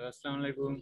আসসালামু আলাইকুম।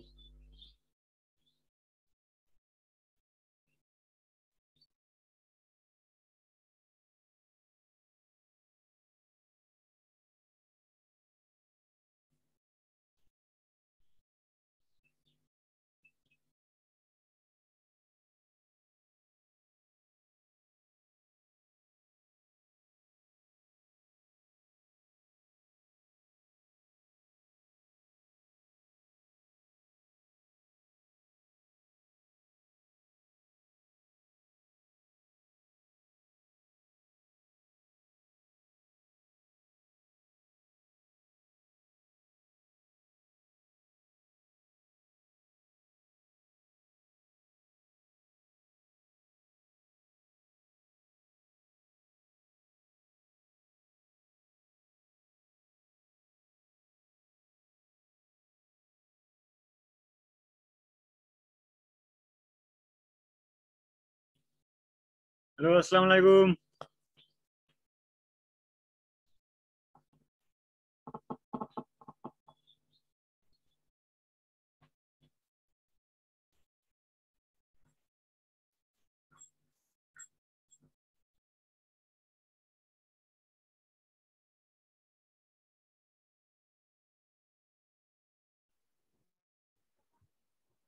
হ্যালো, আসসালামু আলাইকুম।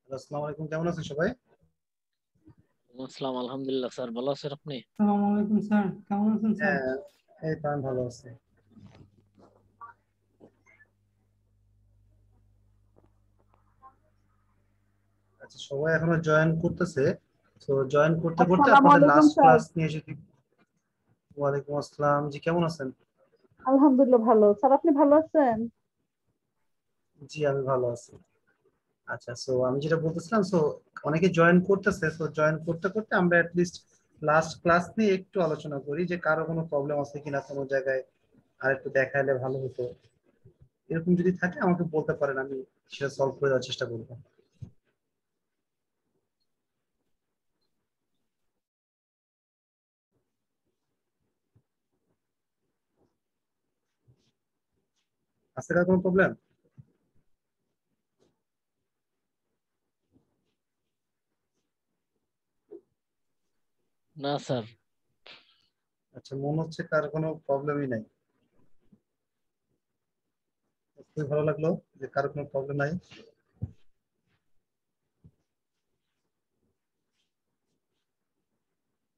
আসসালামু আলাইকুম, কেমন আছেন সবাই? আসসালাম, আলহামদুলিল্লাহ স্যার, ভালো আছেন আপনি? আসসালামু আলাইকুম স্যার, কেমন আছেন স্যার? হ্যাঁ, এই তো আমি ভালো আছি। আচ্ছা, সবাই এখনো জয়েন করতেছে। তো জয়েন করতে করতে আসসালামু আপনাদের আলাইকুম লাস্ট স্যার। ক্লাস নিয়ে যদি। ওয়ালাইকুম আসসালাম, জি কেমন আছেন? আলহামদুলিল্লাহ ভালো। স্যার আপনি ভালো আছেন? জি আমি ভালো আছি। আচ্ছা, সো আমি যেটা বলতেছিলাম, সো অনেকে জয়েন করতেছে, সো জয়েন করতে করতে আমরা লিস্ট লাস্ট ক্লাস নিয়ে একটু আলোচনা করি যে কারো কোনো প্রবলেম আছে কিনা কোনো জায়গায়, আর একটু দেখাইলে ভালো হতো। এরকম যদি থাকে আমাকে বলতে পারেন, আমি সেটা সলভ করে দেওয়ার চেষ্টা করবো। আছে কার কোনো প্রবলেম? না স্যার। আচ্ছা, মনে হচ্ছে কার কোনো প্রবলেমই নাই। খুবই ভালো লাগলো যে কারো কোনো প্রবলেম নাই।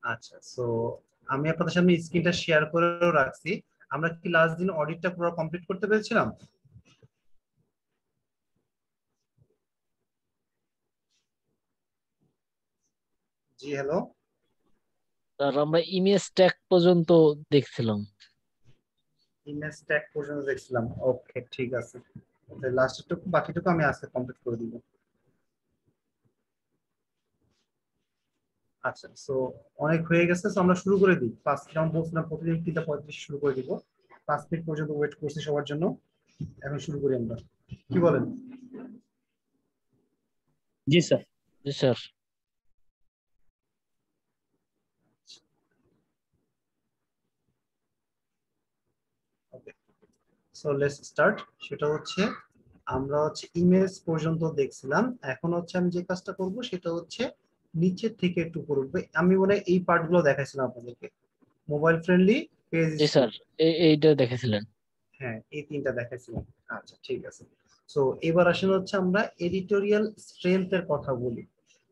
আচ্ছা, সো আমি আপনাদের সামনে স্ক্রিনটা শেয়ার করেও রাখছি। আমরা কি লাস্ট দিন অডিটটা পুরো কমপ্লিট করতে পেরেছিলাম? জি হ্যালো। স্যার আমরা ইমেজ ট্যাগ পর্যন্ত দেখছিলাম। ইমেজ ট্যাগ পর্যন্ত দেখছিলাম, ওকে ঠিক আছে। লাস্টেরটুকু বাকিটুকু আমি আজকে কমপ্লিট করে দিব। আচ্ছা, সো অনেক হয়ে গেছে, তো আমরা শুরু করে দিই। 5 যেমন বলছিলাম প্রতিদিন 3:35 শুরু করে দিব। 5 মিনিট পর্যন্ত ওয়েট করছি সবার জন্য। এখন শুরু করি আমরা, কি বলেন? জি স্যার। জি sir. Okay, so let's start. সেটা হচ্ছে আমরা ইমেজ পর্যন্ত দেখছিলাম। এখন আমি যে কাজটা করব সেটা হচ্ছে নিচের থেকে একটু উপর উঠবে। আমি মনে হয় এই পার্টগুলো দেখাইছিলাম আপনাদেরকে, মোবাইল ফ্রেন্ডলি পেজ জি স্কুল। স্যার, এইটা দেখেছিলেন। হ্যাঁ, এই তিনটা দেখাইছিলাম। আচ্ছা ঠিক আছে। সো এবার আসেন আমরা এডিটোরিয়াল স্ট্রেংথের কথা বলি।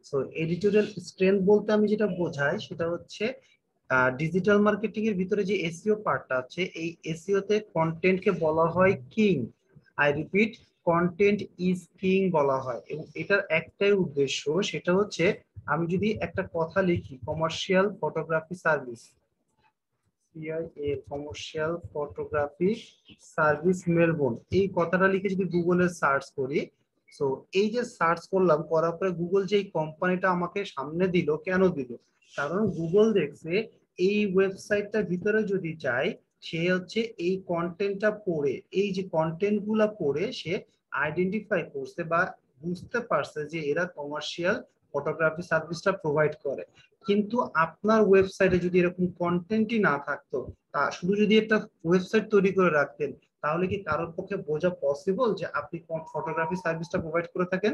সো এডিটোরিয়াল স্ট্রেংথ বলতে আমি যেটা বোঝাই সেটা হচ্ছে ডিজিটাল মার্কেটিং এর ভিতরে যে এসইও পার্টটা আছে, এই এসইও তে কন্টেন্টকে বলা হয় king. I repeat, content is king বলা হয়, এবং এটার একটাই উদ্দেশ্য, সেটা হচ্ছে আমি যদি একটা কথা লিখি commercial photography service, CIA commercial photography service Melbourne, এই কথাটা লিখে যদি গুগলে সার্চ করি, সো এই যে সার্চ করলাম, করার পরে গুগল যে কোম্পানিটা আমাকে সামনে দিল, কেন দিল? কারণ গুগল দেখছে এই ওয়েবসাইটটার ভিতরে যদি যাই, সে এই কন্টেন্টটা পড়ে, এই যে কন্টেন্ট গুলা পড়ে সে আইডেন্টিফাই করছে বা বুঝতে পারছে যে এরা কমার্শিয়াল ফটোগ্রাফি সার্ভিসটা প্রোভাইড করে। কিন্তু আপনার ওয়েবসাইটে যদি এরকম কন্টেন্টই না থাকতো, তা শুধু যদি একটা ওয়েবসাইট তৈরি করে রাখতেন, তাহলে কি কারোর পক্ষে বোঝা পসিবল যে আপনি কোন ফটোগ্রাফি সার্ভিসটা প্রোভাইড করে থাকেন?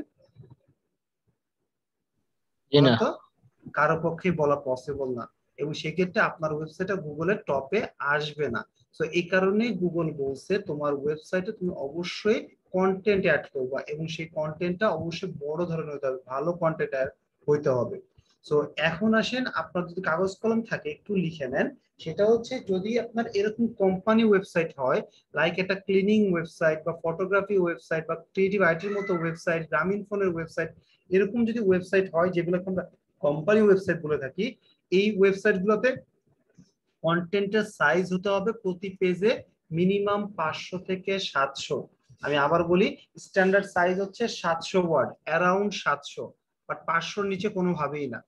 জি বলেন না। তো, কারো পক্ষে বলা পসিবল না, এবং সেক্ষেত্রে আপনার ওয়েবসাইটটা গুগলের টপে আসবে না। তো এই কারণেই গুগল বলছে তোমার ওয়েবসাইটে তুমি অবশ্যই কন্টেন্ট অ্যাড করবা, এবং সেই কন্টেন্টটা অবশ্যই বড় ধরনের হতে হবে, ভালো কন্টেন্ট হইতে হবে। তো এখন আসেন, আপনার যদি কাগজ কলম থাকে একটু লিখে নেন। সেটা হচ্ছে, যদি আপনার এরকম কোম্পানি ওয়েবসাইট হয়, লাইক একটা ক্লিনিং ওয়েবসাইট বা ফটোগ্রাফি ওয়েবসাইট বা ক্রিয়েটিভ আইটির মতো ওয়েবসাইট, গ্রামীণ ফোনের ওয়েবসাইট, এরকম যদি ওয়েবসাইট হয় যেগুলোকে আমরা কোম্পানি ওয়েবসাইট বলে থাকি, এই ওয়েবসাইট গুলোতে কন্টেন্টের সাইজ হতে হবে প্রতি পেজে মিনিমাম 500 থেকে 700। আমি আবার বলি, স্ট্যান্ডার্ড সাইজ হচ্ছে 700 ওয়ার্ড, অ্যারাউন্ড 700, বাট 500 নিচে কোনোভাবেই না।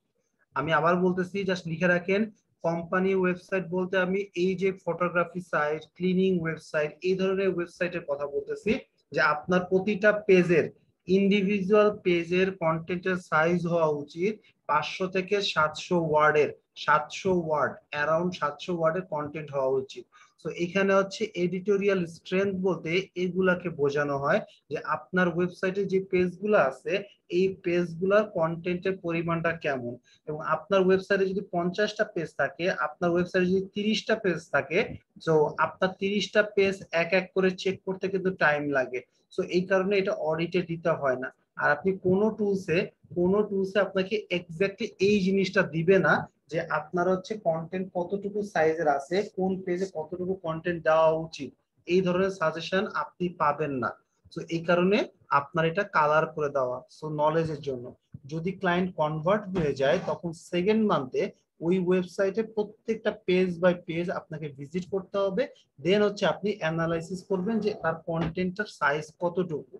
আমি আবার বলতেছি, জাস্ট লিখে রাখেন, কোম্পানি ওয়েবসাইট বলতে আমি এই যে ফটোগ্রাফি সাইট, ক্লিনিং ওয়েবসাইট, এই ধরনের ওয়েবসাইটের কথা বলতেছি, যে আপনার প্রতিটা পেজের, ইন্ডিভিজুয়াল পেজের কন্টেন্টের সাইজ হওয়া উচিত 500 থেকে 700 ওয়ার্ডের, 700 ওয়ার্ড, অ্যারাউন্ড 700 ওয়ার্ডের কন্টেন্ট হওয়া উচিত। তো এখানে হচ্ছে এডিটোরিয়াল স্ট্রেংথ বলতে এগুলাকে বোঝানো হয়, যে আপনার ওয়েবসাইটে যে পেজগুলো আছে, এই পেজগুলোর কন্টেন্টের পরিমাণটা কেমন। এবং আপনার ওয়েবসাইটে যদি 50টা পেজ থাকে, আপনার ওয়েবসাইটে যদি 30টা পেজ থাকে, তো আপনার 30টা পেজ এক এক করে চেক করতে কিন্তু টাইম লাগে। তো এই কারণে এটা অডিটে দিতে হয় না। আর আপনি কোনো টুলসে আপনাকে এক্স্যাক্টলি এই জিনিসটা দিবে না, যে আপনার হচ্ছে কন্টেন্ট কতটুকু সাইজের আছে, কোন পেজে কতটুকু কন্টেন্ট দেওয়া উচিত, এই ধরনের সাজেশন আপনি পাবেন না। তো এই কারণে আপনার এটা কালার করে দেওয়া, সো নলেজের জন্য। যদি ক্লায়েন্ট কনভার্ট হয়ে যায়, তখন সেকেন্ড মান্থে ওই ওয়েবসাইটে প্রত্যেকটা পেজ বাই পেজ আপনাকে ভিজিট করতে হবে। দেন হচ্ছে আপনি অ্যানালাইসিস করবেন যে তার কন্টেন্টের সাইজ কতটুকু।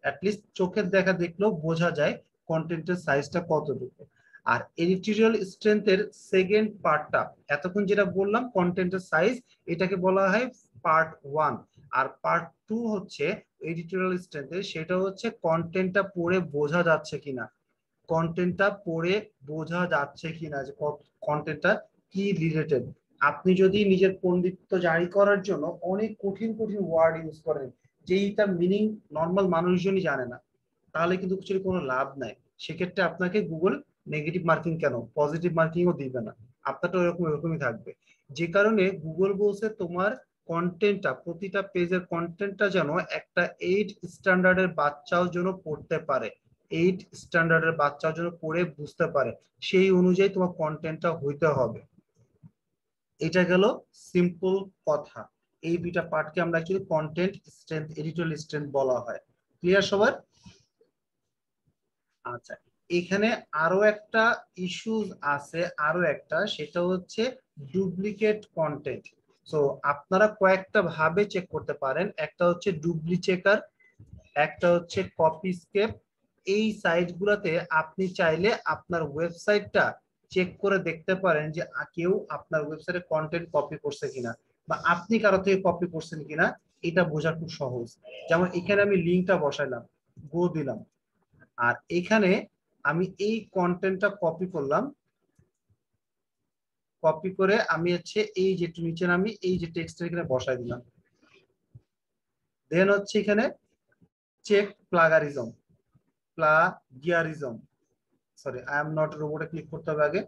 অ্যাটলিস্ট চোখের দেখা দেখলেও বোঝা যায় কন্টেন্টের সাইজটা কতটুকু। আর এডিটোরিয়াল স্ট্রেংথের সেকেন্ড পার্টটা, এতক্ষণ যেটা বললাম কন্টেন্টের সাইজ, এটাকে বলা হয় পার্ট 1। আর পার্ট 2 হচ্ছে এডিটোরিয়াল স্ট্রেংথের, সেটা হচ্ছে কন্টেন্টটা পড়ে বোঝা যাচ্ছে কিনা, কন্টেন্টটা পড়ে বোঝা যাচ্ছে কিনা যে কন্টেন্টটা কি রিলেটেড। আপনি যদি নিজের পণ্ডিত্য জারি করার জন্য অনেক কঠিন কঠিন ওয়ার্ড ইউজ করেন, যেইটা মিনিং নর্মাল মানুষজনই জানে না, তাহলে কিন্তু কিছু কোনো লাভ নাই। সেক্ষেত্রে আপনাকে গুগল নেগেটিভ মার্কিং কেন, পজিটিভ মার্কিংও দিবে না, আপনারটা এরকমই থাকবে। যে কারণে গুগল বলছে তোমার কন্টেন্টটা, প্রতিটা পেজের কন্টেন্টটা যেন একটা 8 স্ট্যান্ডার্ডের বাচ্চাও যেন পড়তে পারে, 8 স্ট্যান্ডার্ডের বাচ্চাও যেন পড়ে বুঝতে পারে, সেই অনুযায়ী তোমার কন্টেন্টটা হইতে হবে। এটা গেল সিম্পল কথা। এই দুইটা পার্টকে আমরা actually content strength, editorial strength বলা হয়। ক্লিয়ার সবার? আচ্ছা, এখানে আরো একটা ইস্যুস আছে, আরো একটা, সেটা হচ্ছে ডুপ্লিকেট কন্টেন্ট। সো আপনারা কয়েকটা ভাবে চেক করতে পারেন, একটা হচ্ছে ডুপ্লি চেকার, একটা হচ্ছে কপিস্কেপ। এই সাইট গুলাতে আপনি চাইলে আপনার ওয়েবসাইটটা চেক করে দেখতে পারেন যে কেউ আপনার ওয়েবসাইটে কন্টেন্ট কপি করছে কিনা, বা আপনি কারো থেকে কপি করছেন কিনা। এটা বোঝা খুব সহজ। যেমন এখানে আমি লিঙ্কটা বসাইলাম, গো দিলাম, আর এখানে আমি এই কন্টেন্টটা কপি করলাম, কপি করে আমি হচ্ছে এই যে নিচে আমি এই যে টেক্সটটা এখানে বসাই দিলাম। দেন হচ্ছে এখানে check plagiarism, sorry I am not রোবটে ক্লিক করতে হবে আগে।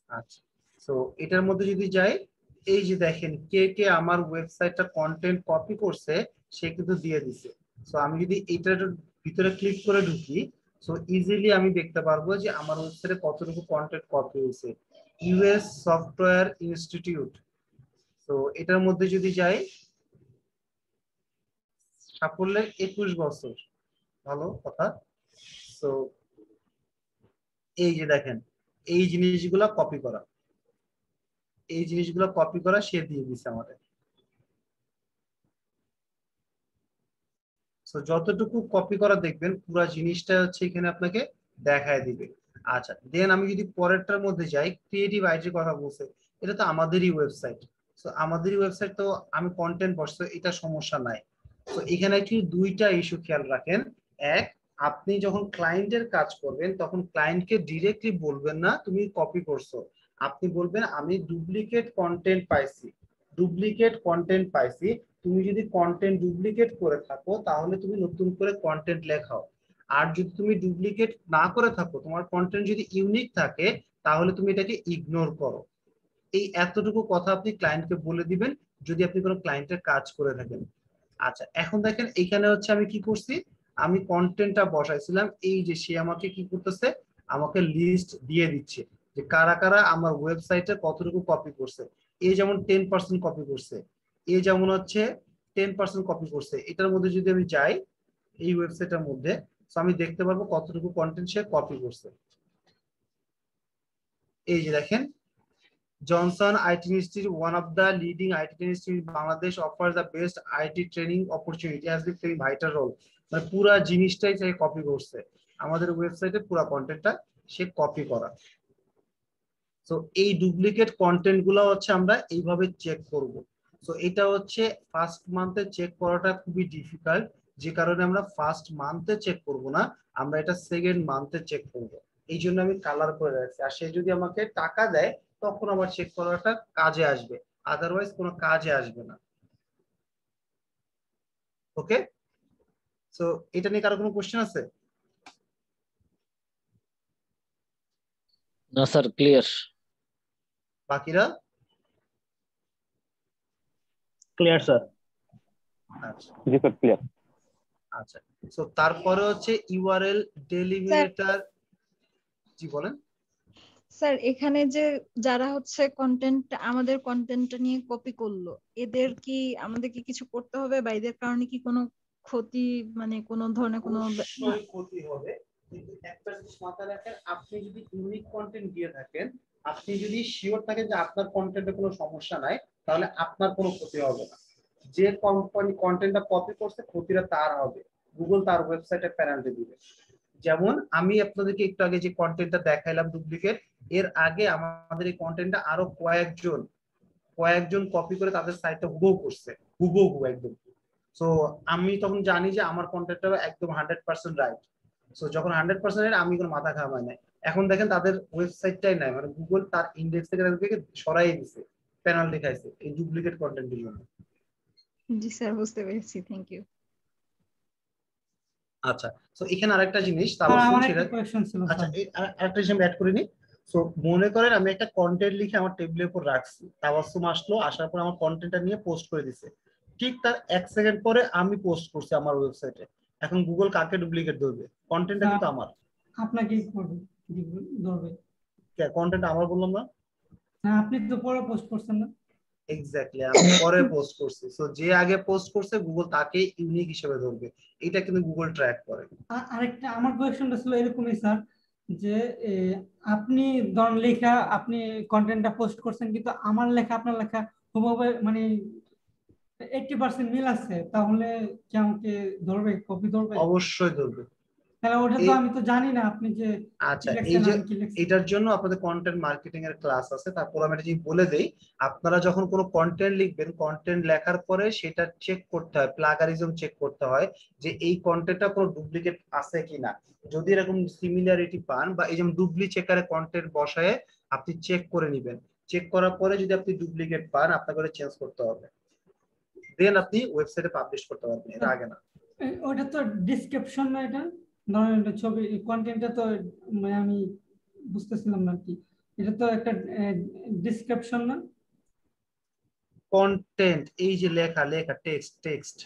আচ্ছা, তো এটার মধ্যে যদি যাই, এই যে দেখেন কে কে আমার ওয়েবসাইটটা কন্টেন্ট কপি করছে, সে কিন্তু দিয়ে দিছে। তো আমি যদি এটার ভিতরে ক্লিক করে ঢুকি, সো ইজিলি আমি দেখতে পারবো যে আমার ওয়েবসাইটে কতটুকু কন্টেন্ট কপি হয়েছে। ইউএস সফটওয়্যার ইনস্টিটিউট, তো এটার মধ্যে যদি যাই, সাফল্যের 21 বছর, ভালো কথা। তো এই যে দেখেন, এই জিনিসগুলা কপি করা, এই জিনিসগুলো কপি করা সে দিয়ে দিছে আমাদের। তো যতটুকু কপি করা দেখবেন পুরো জিনিসটা হচ্ছে এখানে আপনাকে দেখায় দিবে। আচ্ছা, দেন আমি যদি পরেরটার মধ্যে যাই, ক্রিয়েটিভ আইটির কথা বলছে, এটা তো আমাদেরই ওয়েবসাইট। তো আমাদেরই ওয়েবসাইট, তো আমি কন্টেন্ট বসছে, এটা সমস্যা নাই। তো এখানে অ্যাকচুয়ালি দুইটা ইস্যু খেয়াল রাখেন। এক, আপনি যখন ক্লায়েন্টের কাজ করবেন তখন ক্লায়েন্টকে ডিরেক্টলি বলবেন না তুমি কপি করছো, আপনি বলবেন আমি ডুপ্লিকেট কন্টেন্ট পাইছি, ডুপ্লিকেট কন্টেন্ট পাইছি। তুমি যদি কন্টেন্ট ডুপ্লিকেট করে থাকো তাহলে তুমি নতুন করে কন্টেন্ট লেখাও। আর যদি তুমি ডুপ্লিকেট না করে থাকো, তোমার কন্টেন্ট যদি ইউনিক থাকে, তাহলে তুমি এটাকে ইগনোর করো। এই এতটুকু কথা আপনি ক্লায়েন্টকে বলে দিবেন যদি আপনি কোনো ক্লায়েন্টের কাজ করে থাকেন। আচ্ছা, এখন দেখেন এখানে হচ্ছে আমি কি করছি, আমি কন্টেন্টটা বসাইছিলাম, এই যে সে আমাকে কি করতেছে, আমাকে লিস্ট দিয়ে দিচ্ছে যে কারা কারা আমার ওয়েবসাইটে কতটুকু কপি করছে। এই যেমন 10% কপি করছে, এই যেমন হচ্ছে 10% কপি করছে। এটার মধ্যে যদি আমি যাই এই ওয়েবসাইটের মধ্যে, তো আমি দেখতে পারবো কতটুকু কন্টেন্ট সে কপি করছে। এই যে দেখেন, Johnson IT Institute, one of the leading IT institutes in Bangladesh, offers the best IT training opportunity, has been playing vital role. মানে পুরা জিনিসটাই সে কপি করছে, আমাদের ওয়েবসাইটে পুরা কন্টেন্টটা সে কপি করা। তো এই ডুপ্লিকেট কন্টেন্ট গুলো হচ্ছে আমরা এইভাবে চেক করব। তো এটা হচ্ছে ফার্স্ট মান্থে চেক করাটা খুবই ডিফিকাল্ট, যে কারণে আমরা ফার্স্ট মান্থে চেক করব না, আমরা এটা সেকেন্ড মান্থে চেক করব। এই জন্য আমি কালার করে রাখছি। আর সে যদি আমাকে টাকা দেয় তখন আবার চেক করাটা কাজে আসবে, আদারওয়াইজ কোনো কাজে আসবে না। ওকে, সো এটা নিয়ে কারো কোনো কোশ্চেন আছে? না স্যার, ক্লিয়ার। বাকিরা? Clear sir. আচ্ছা জি স্যার, ক্লিয়ার। আচ্ছা, সো তারপরে হচ্ছে ইউআরএল ডেলিমিনেটর। জি বলেন। স্যার এখানে যে যারা হচ্ছে কন্টেন্ট আমাদের কন্টেন্টটা নিয়ে কপি করলো, এদের কি আমাদেরকে কিছু করতে হবে বা এদের কারণে কি কোনো ক্ষতি, মানে কোনো ধরনের কোনো অবশ্যই ক্ষতি হবে, কিন্তু একটা জিনিস মাথায় রাখেন, আপনি যদি ইউনিক কন্টেন্ট দিয়ে থাকেন, আপনি যদি শিওর থাকেন যে আপনার কন্টেন্টে কোনো সমস্যা নাই, তাহলে আপনার কোনো ক্ষতি হবে না। যে কোম্পানি কন্টেন্টটা কপি করছে ক্ষতিটা তার হবে, গুগল তার ওয়েবসাইটে পেনাল্টি দিবে। যেমন আমি আপনাদেরকে একটু আগে যে কন্টেন্টটা দেখাইলাম ডুপ্লিকেট, এর আগে আমাদের এই কন্টেন্টটা আরো কয়েকজন কপি করে তাদের সাইটটা হুবহু করছে, হুবহু একদম। সো আমি তখন জানি যে আমার কন্টেন্টটা একদম 100% রাইট। সো যখন 100% রাইট, আমি কোনো মাথা ঘামাই নাই। এখন দেখেন তাদের ওয়েবসাইটটাই নাই, মানে গুগল তার ইন্ডেক্স থেকে তাদেরকে সরাই দিছে, পেনাল্টি খাইছে এই ডুপ্লিকেট কন্টেন্টের জন্য। জি স্যার, বুঝতে পেরেছি, থ্যাংক ইউ। আচ্ছা, তো এখানে আরেকটা জিনিস স্যার তাবসসুম, আমার সেটা একটা কোয়েশ্চন ছিল আচ্ছা স্যার। আরেকটা জিনিস আমি অ্যাড করিনি। সো মনে করেন আমি একটা কন্টেন্ট লিখে আমার টেবিলের উপর রাখছি, তাবাসসুম আসলো, আসার পর আমার কন্টেন্টটা নিয়ে পোস্ট করে দিছে। ঠিক তার 1 সেকেন্ড পরে আমি পোস্ট করছি আমার ওয়েবসাইটে। এখন গুগল কাকে ডুপ্লিকেট ধরবে? কন্টেন্টটা কিন্তু আমার। আপনাকে করবে, ধরবে। কন্টেন্ট আমার বললাম না? না, আপনি তো পরে পোস্ট করছেন না। এক্স্যাক্টলি, আমি পরে পোস্ট করছি। সো যে আগে পোস্ট করছে গুগল তাকে ইউনিক হিসেবে ধরবে, এটা কিন্তু গুগল ট্র্যাক করে। আরেকটা আমার কোয়েশ্চনটা ছিল এরকমই স্যার, যে আপনি ধরুন লেখা, আপনি কন্টেন্টটা পোস্ট করছেন, কিন্তু আমার লেখা আপনার লেখা হুবহু মানে 80% মিল আছে, তাহলে কি আমাকে ধরবে, কপি ধরবে? অবশ্যই ধরবে। তাহলে ওটা তো এই আমি তো জানি না আপনি যে কি আচ্ছা, এই লিখছেন যে আমি কি লিখছি। এটার জন্য আপনাদের কন্টেন্ট মার্কেটিং এর ক্লাস আছে, তারপর আমি এটা যদি বলে দেই, আপনারা যখন কোনো কন্টেন্ট লিখবেন, কন্টেন্ট লেখার পরে সেটা চেক করতে হয়, প্লাগারিজম চেক করতে হয় যে এই কন্টেন্টটা কোনো ডুপ্লিকেট আছে কিনা। যদি এরকম সিমিলারিটি পান, বা এই যেমন ডুপ্লি চেকারে কন্টেন্ট বসায় আপনি চেক করে নেবেন, চেক করার পরে যদি আপনি ডুপ্লিকেট পান, আপনাকে ওটা চেঞ্জ করতে হবে, দেন আপনি ওয়েবসাইটে পাবলিশ করতে পারবেন, এর আগে না। ওটা তো ডিসক্রিপশন না, এটা ধরেন এটা ছবি কন্টেন্টটা তো মানে আমি বুঝতেছিলাম না কি, এটা তো একটা ডিসক্রিপশন না? কন্টেন্ট এই যে লেখা লেখা টেক্সট টেক্সট।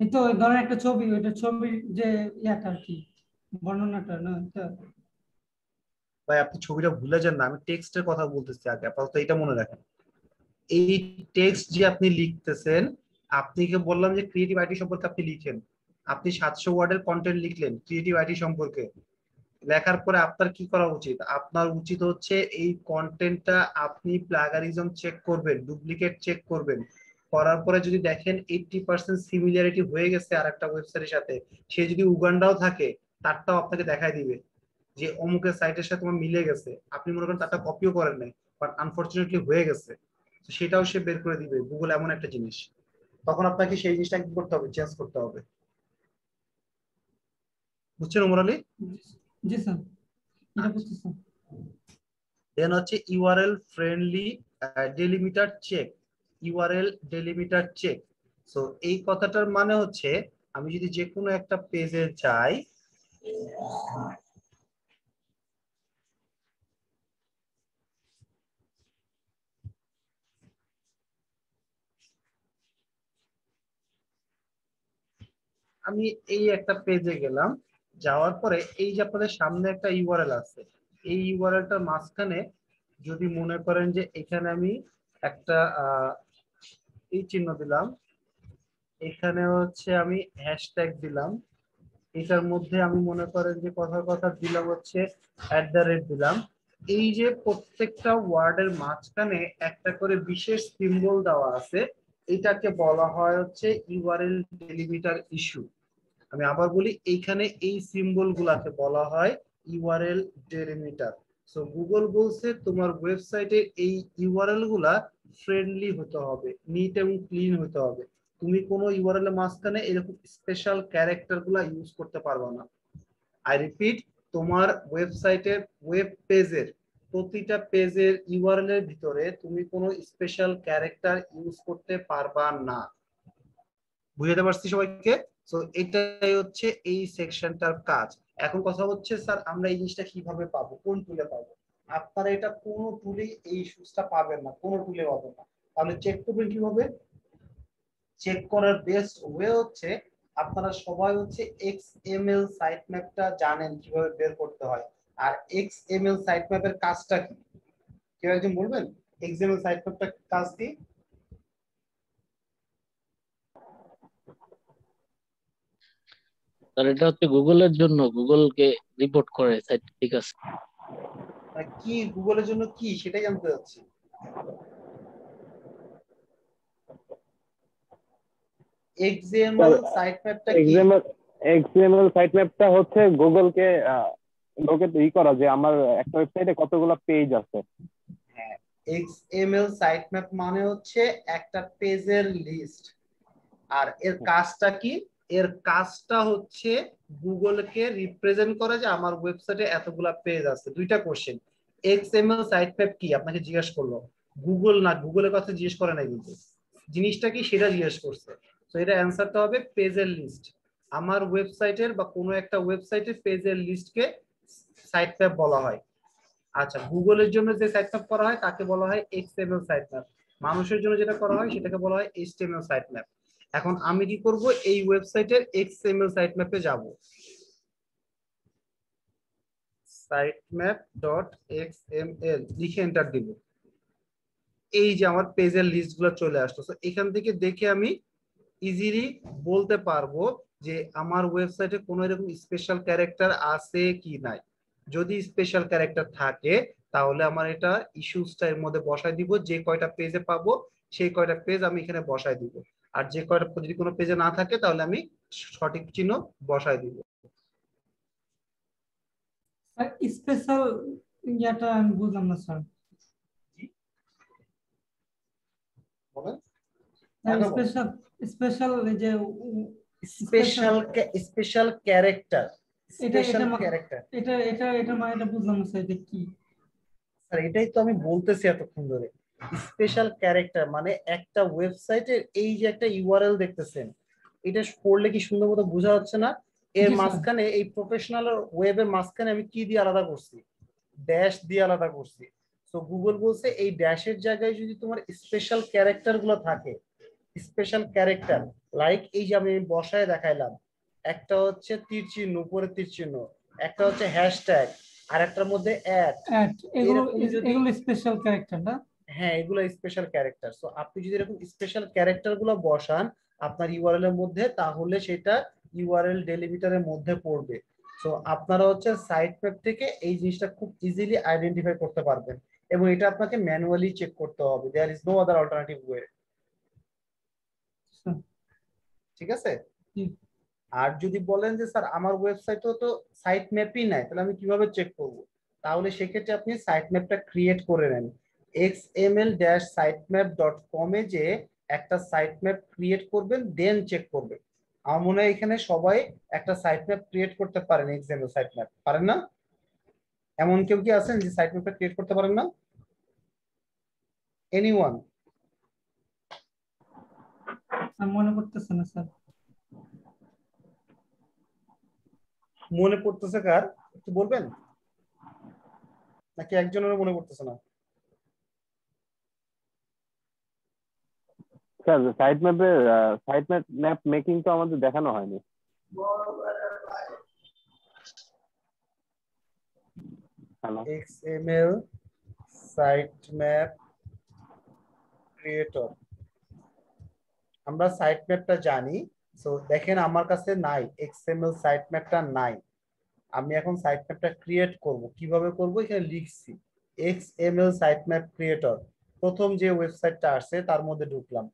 এই তো ধরেন একটা ছবি, ওইটা ছবির যে ইয়াটা আর কি, বর্ণনাটা না এটা। ভাই আপনি ছবিটা ভুলে যান না, আমি টেক্সটের কথা বলতেছি আগে, আপাতত এটা মনে রাখেন। এই টেক্সট যে আপনি লিখতেছেন, আপনাকে বললাম যে ক্রিয়েটিভ আইটি সম্পর্কে আপনি লিখেন, আপনি 700 ওয়ার্ডের কন্টেন্ট লিখলেন ক্রিয়েটিভ আইটি সম্পর্কে, লেখার পরে আপনার কি করা উচিত? আপনার উচিত হচ্ছে এই কন্টেন্টটা আপনি প্লাগারিজম চেক করবেন, ডুপ্লিকেট চেক করবেন, করার পরে যদি দেখেন 80% সিমিলারিটি হয়ে গেছে আর একটা ওয়েবসাইটের সাথে, সে যদি উগান্ডাও থাকে তারটাও আপনাকে দেখায় দিবে, যে অমুকের সাইটের সাথে তোমার মিলে গেছে, আপনি মনে করেন তারটা কপিও করেন নাই, বাট আনফরচুনেটলি হয়ে গেছে, তো সেটাও সে বের করে দিবে। গুগল এমন একটা জিনিস, তখন আপনাকে সেই জিনিসটা কি করতে হবে, চেঞ্জ করতে হবে। বুঝছেন ওমর আলী? জি স্যার, এটা বুঝতেছি। দেন হচ্ছে URL friendly delimiter check. URL delimiter check, so এই কথাটার মানে হচ্ছে আমি যদি যে কোনো একটা পেজে যাই, আমি এই একটা পেজে গেলাম, যাওয়ার পরে এই যে আপনাদের সামনে একটা ইউআরএল আছে, এই ইউআরএলটার মাঝখানে যদি মনে করেন যে এখানে আমি একটা এই চিহ্ন দিলাম, এখানে হচ্ছে আমি হ্যাশট্যাগ দিলাম, এটার মধ্যে আমি মনে করেন যে কথার কথা দিলাম হচ্ছে দিলাম, এই যে প্রত্যেকটা ওয়ার্ডের মাঝখানে একটা করে বিশেষ সিম্বল দেওয়া আছে, এটাকে বলা হয় হচ্ছে ইউআরএল ডেলিমিটার ইস্যু। আমি আবার বলি, এইখানে এই সিম্বল গুলাকে বলা হয় ইউআরএল ডেলিমিটার। সো গুগল বলছে তোমার ওয়েবসাইটে এই ইউআরএল গুলা ফ্রেন্ডলি হতে হবে, নিট এবং ক্লিন হতে হবে। তুমি কোনো ইউআরএল এর মাঝখানে এরকম স্পেশাল ক্যারেক্টার গুলা ইউজ করতে পারবে না। আই রিপিট, তোমার ওয়েবসাইটের ওয়েব পেজের প্রতিটা পেজের ইউআরএল এর ভিতরে তুমি কোনো স্পেশাল ক্যারেক্টার ইউজ করতে পারবা না। বুঝতে পারছি সবাইকে? সো এটাই হচ্ছে এই সেকশনটার কাজ। এখন কথা হচ্ছে স্যার আমরা এই জিনিসটা কিভাবে পাবো, কোন টুলে পাবো? আপনারা এটা কোনো টুলে এই সুজটা পাবেন না, কোনো টুলে পাবেন না। তাহলে চেক করবেন কিভাবে? চেক করার বেস্ট ওয়ে হচ্ছে, আপনারা সবাই হচ্ছে এক্সএমএল সাইটম্যাপটা জানেন কিভাবে বের করতে হয়। আর এক্সএমএল সাইটম্যাপের কাজটা কি, কেউ একজন বলবেন এক্সএমএল সাইটম্যাপটা কাজ কি? আর এটা হচ্ছে গুগলের জন্য, গুগলকে রিপোর্ট করে সাইট, ঠিক আছে? মানে কি গুগলের জন্য কি সেটাই জানতে চাচ্ছি। এক্সএমএল সাইটম্যাপটা কি? এক্সএমএল সাইটম্যাপটা হচ্ছে গুগলকে লোকে ই করা যে আমার একটা ওয়েবসাইটে কতগুলো পেজ আছে। হ্যাঁ, এক্সএমএল সাইটম্যাপ মানে হচ্ছে একটা পেজের লিস্ট। আর এর কাজটা কি? এর কাজটা হচ্ছে গুগলকে রিপ্রেজেন্ট করে যে আমার ওয়েবসাইটে এতগুলা পেজ আছে। দুইটা কোশ্চেন, এক্সএমএল সাইটম্যাপ কি আপনাকে জিজ্ঞেস করলো গুগল, না গুগলের কথা জিজ্ঞেস করে নাই, কিন্তু জিনিসটা কি সেটা জিজ্ঞেস করছে। তো এটা অ্যান্সারটা হবে পেজের লিস্ট। আমার ওয়েবসাইটের বা কোনো একটা ওয়েবসাইটের পেজের লিস্টকে সাইটম্যাপ বলা হয়। আচ্ছা, গুগলের জন্য যে সাইটম্যাপ করা হয় তাকে বলা হয় এক্সএমএল সাইটম্যাপ। মানুষের জন্য যেটা করা হয় সেটাকে বলা হয় এইচটিএমএল সাইটম্যাপ। এখন আমি কি করব, এই ওয়েবসাইটের এক্সএমএল সাইটম্যাপে যাব, sitemap.xml লিখে এন্টার দিব। এই যে আমার পেজের লিস্টগুলো চলে আসলো। তো এখান থেকে দেখে আমি ইজিলি বলতে পারবো যে আমার ওয়েবসাইটে কোনো এরকম স্পেশাল ক্যারেক্টার আছে কি নাই। যদি স্পেশাল ক্যারেক্টার থাকে তাহলে আমার এটা ইস্যুসটা এর মধ্যে বসায় দিব, যে কয়টা পেজে পাবো সেই কয়টা পেজ আমি এখানে বসায় দিব। আর যে কয়টা যদি কোনো পেজে না থাকে তাহলে আমি সঠিক চিহ্ন বসায় দিব। স্পেশাল ইয়াটা আমি বুঝলাম না স্যার। বলেন। স্পেশাল স্পেশাল যে স্পেশাল স্পেশাল ক্যারেক্টার, এটা স্পেশাল ক্যারেক্টার এটা এটা এটা মানে এটা বুঝলাম না স্যার, এটা কি? স্যার এটাই তো আমি বলতেছি এতক্ষণ ধরে। স্পেশাল ক্যারেক্টার মানে একটা ওয়েবসাইটের এই যে একটা ইউআরএল দেখতেছেন, এটা পড়লে কি সুন্দর মতো বোঝা যাচ্ছে না? এর জি স্যার। মাঝখানে এই প্রফেশনাল ওয়েবের মাঝখানে আমি কি দিয়ে আলাদা করছি, ড্যাশ দিয়ে আলাদা করছি। তো গুগল বলছে এই ড্যাশের জায়গায় যদি তোমার স্পেশাল ক্যারেক্টার গুলো থাকে, স্পেশাল ক্যারেক্টার লাইক এই যে আমি বসায় দেখাইলাম, একটা হচ্ছে তীর চিহ্ন, উপরে তীর চিহ্ন, একটা হচ্ছে হ্যাশট্যাগ, আর একটার মধ্যে অ্যাড, এগুলো এরকম যদি এগুলো স্পেশাল ক্যারেক্টার না? হ্যাঁ এগুলো স্পেশাল ক্যারেক্টার। সো আপনি যদি এরকম স্পেশাল ক্যারেক্টার গুলো বসান আপনার ইউআরএল এর মধ্যে, তাহলে সেটা ইউআরএল ডেলিমিটারের মধ্যে পড়বে। সো আপনারা হচ্ছে সাইটম্যাপ থেকে এই জিনিসটা খুব ইজিলি আইডেন্টিফাই করতে পারবেন, এবং এটা আপনাকে ম্যানুয়ালি চেক করতে হবে। There is no other alternative way. ঠিক আছে? আর যদি বলেন যে স্যার আমার ওয়েবসাইটেও তো সাইট ম্যাপই নাই, তাহলে আমি কিভাবে চেক করব? তাহলে সেক্ষেত্রে আপনি সাইট ম্যাপটা ক্রিয়েট করে নেন। xml-sitemap.com এ যে একটা সাইট ম্যাপ ক্রিয়েট করবেন, দেন চেক করবেন। আমার মনে হয় এখানে সবাই একটা সাইট ম্যাপ ক্রিয়েট করতে পারেন। এক্সাম্পল সাইট ম্যাপ পারেন না? এমন কেউ কি আছেন যে সাইট ম্যাপটা ক্রিয়েট করতে পারেন না? এনিওয়ান? মনে করতেছে না স্যার। মনে পড়তেছে কার? একটু বলবেন, নাকি একজনেরও মনে পড়তেছে না? স্যার সাইট ম্যাপ মেকিং তো আমাদের দেখানো হয়নি। Hello, XML site map creator, আমরা সাইট ম্যাপটা জানি। সো দেখেন আমার কাছে নাই, XML সাইট ম্যাপটা নাই। আমি এখন সাইট ম্যাপটা ক্রিয়েট করব, কিভাবে করব এখানে লিখছি XML সাইট ম্যাপ ক্রিয়েটর। প্রথম যে ওয়েবসাইটটা আসছে তার মধ্যে ঢুকলাম,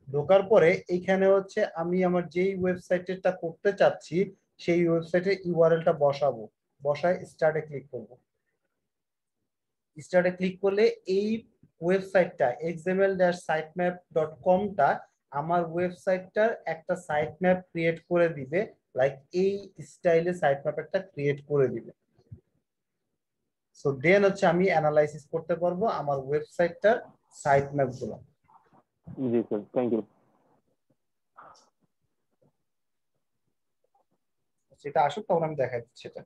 ঢোকার পরে এখানে হচ্ছে আমি আমার যেই ওয়েবসাইটটা করতে চাচ্ছি সেই ওয়েবসাইটের ইউআরএলটা বসাবো, বসায় স্টার্টে ক্লিক করব। স্টার্টে ক্লিক করলে এই ওয়েবসাইটটা xml-sitemap.com-টা আমার ওয়েবসাইটটার একটা সাইট ম্যাপ ক্রিয়েট করে দিবে, লাইক এই স্টাইলে সাইট ম্যাপ একটা ক্রিয়েট করে দিবে। সো দেন হচ্ছে আমি অ্যানালাইসিস করতে পারবো আমার ওয়েবসাইটটার সাইট ম্যাপ গুলো। জি স্যার, থ্যাংক ইউ। সেটা আসুক তখন আমি দেখাই দিচ্ছি সেটা।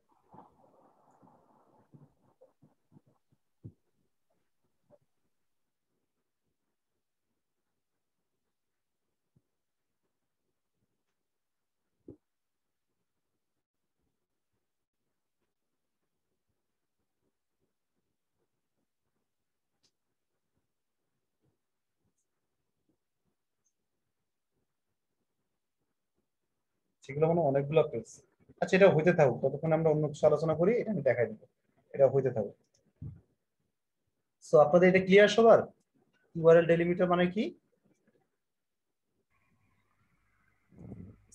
সেগুলো মানে অনেকগুলো পেজ। আচ্ছা এটা হইতে থাকুক, ততক্ষণ আমরা অন্য কিছু আলোচনা করি, এটা আমি দেখাই দিব, এটা হইতে থাকুক। সো আপনাদের এটা ক্লিয়ার সবার? ইউআরএল ডেলিমিটার মানে কি?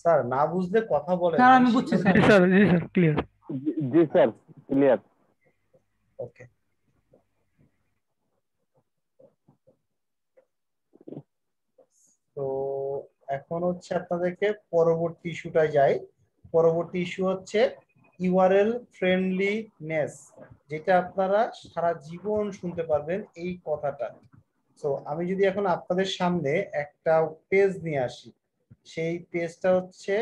স্যার না বুঝলে কথা বলেন, স্যার আমি আমি বুঝছি শিখাতে স্যার। পারি। জি স্যার ক্লিয়ার। জি স্যার, ক্লিয়ার। ওকে, তো এখন হচ্ছে আপনাদেরকে পরবর্তী ইস্যুটায় যাই। পরবর্তী ইস্যু হচ্ছে ইউআরএল ফ্রেন্ডলিনেস, যেটা আপনারা সারা জীবন শুনতে পারবেন এই কথাটা। তো আমি যদি এখন আপনাদের সামনে একটা পেজ নিয়ে আসি, সেই পেজটা হচ্ছে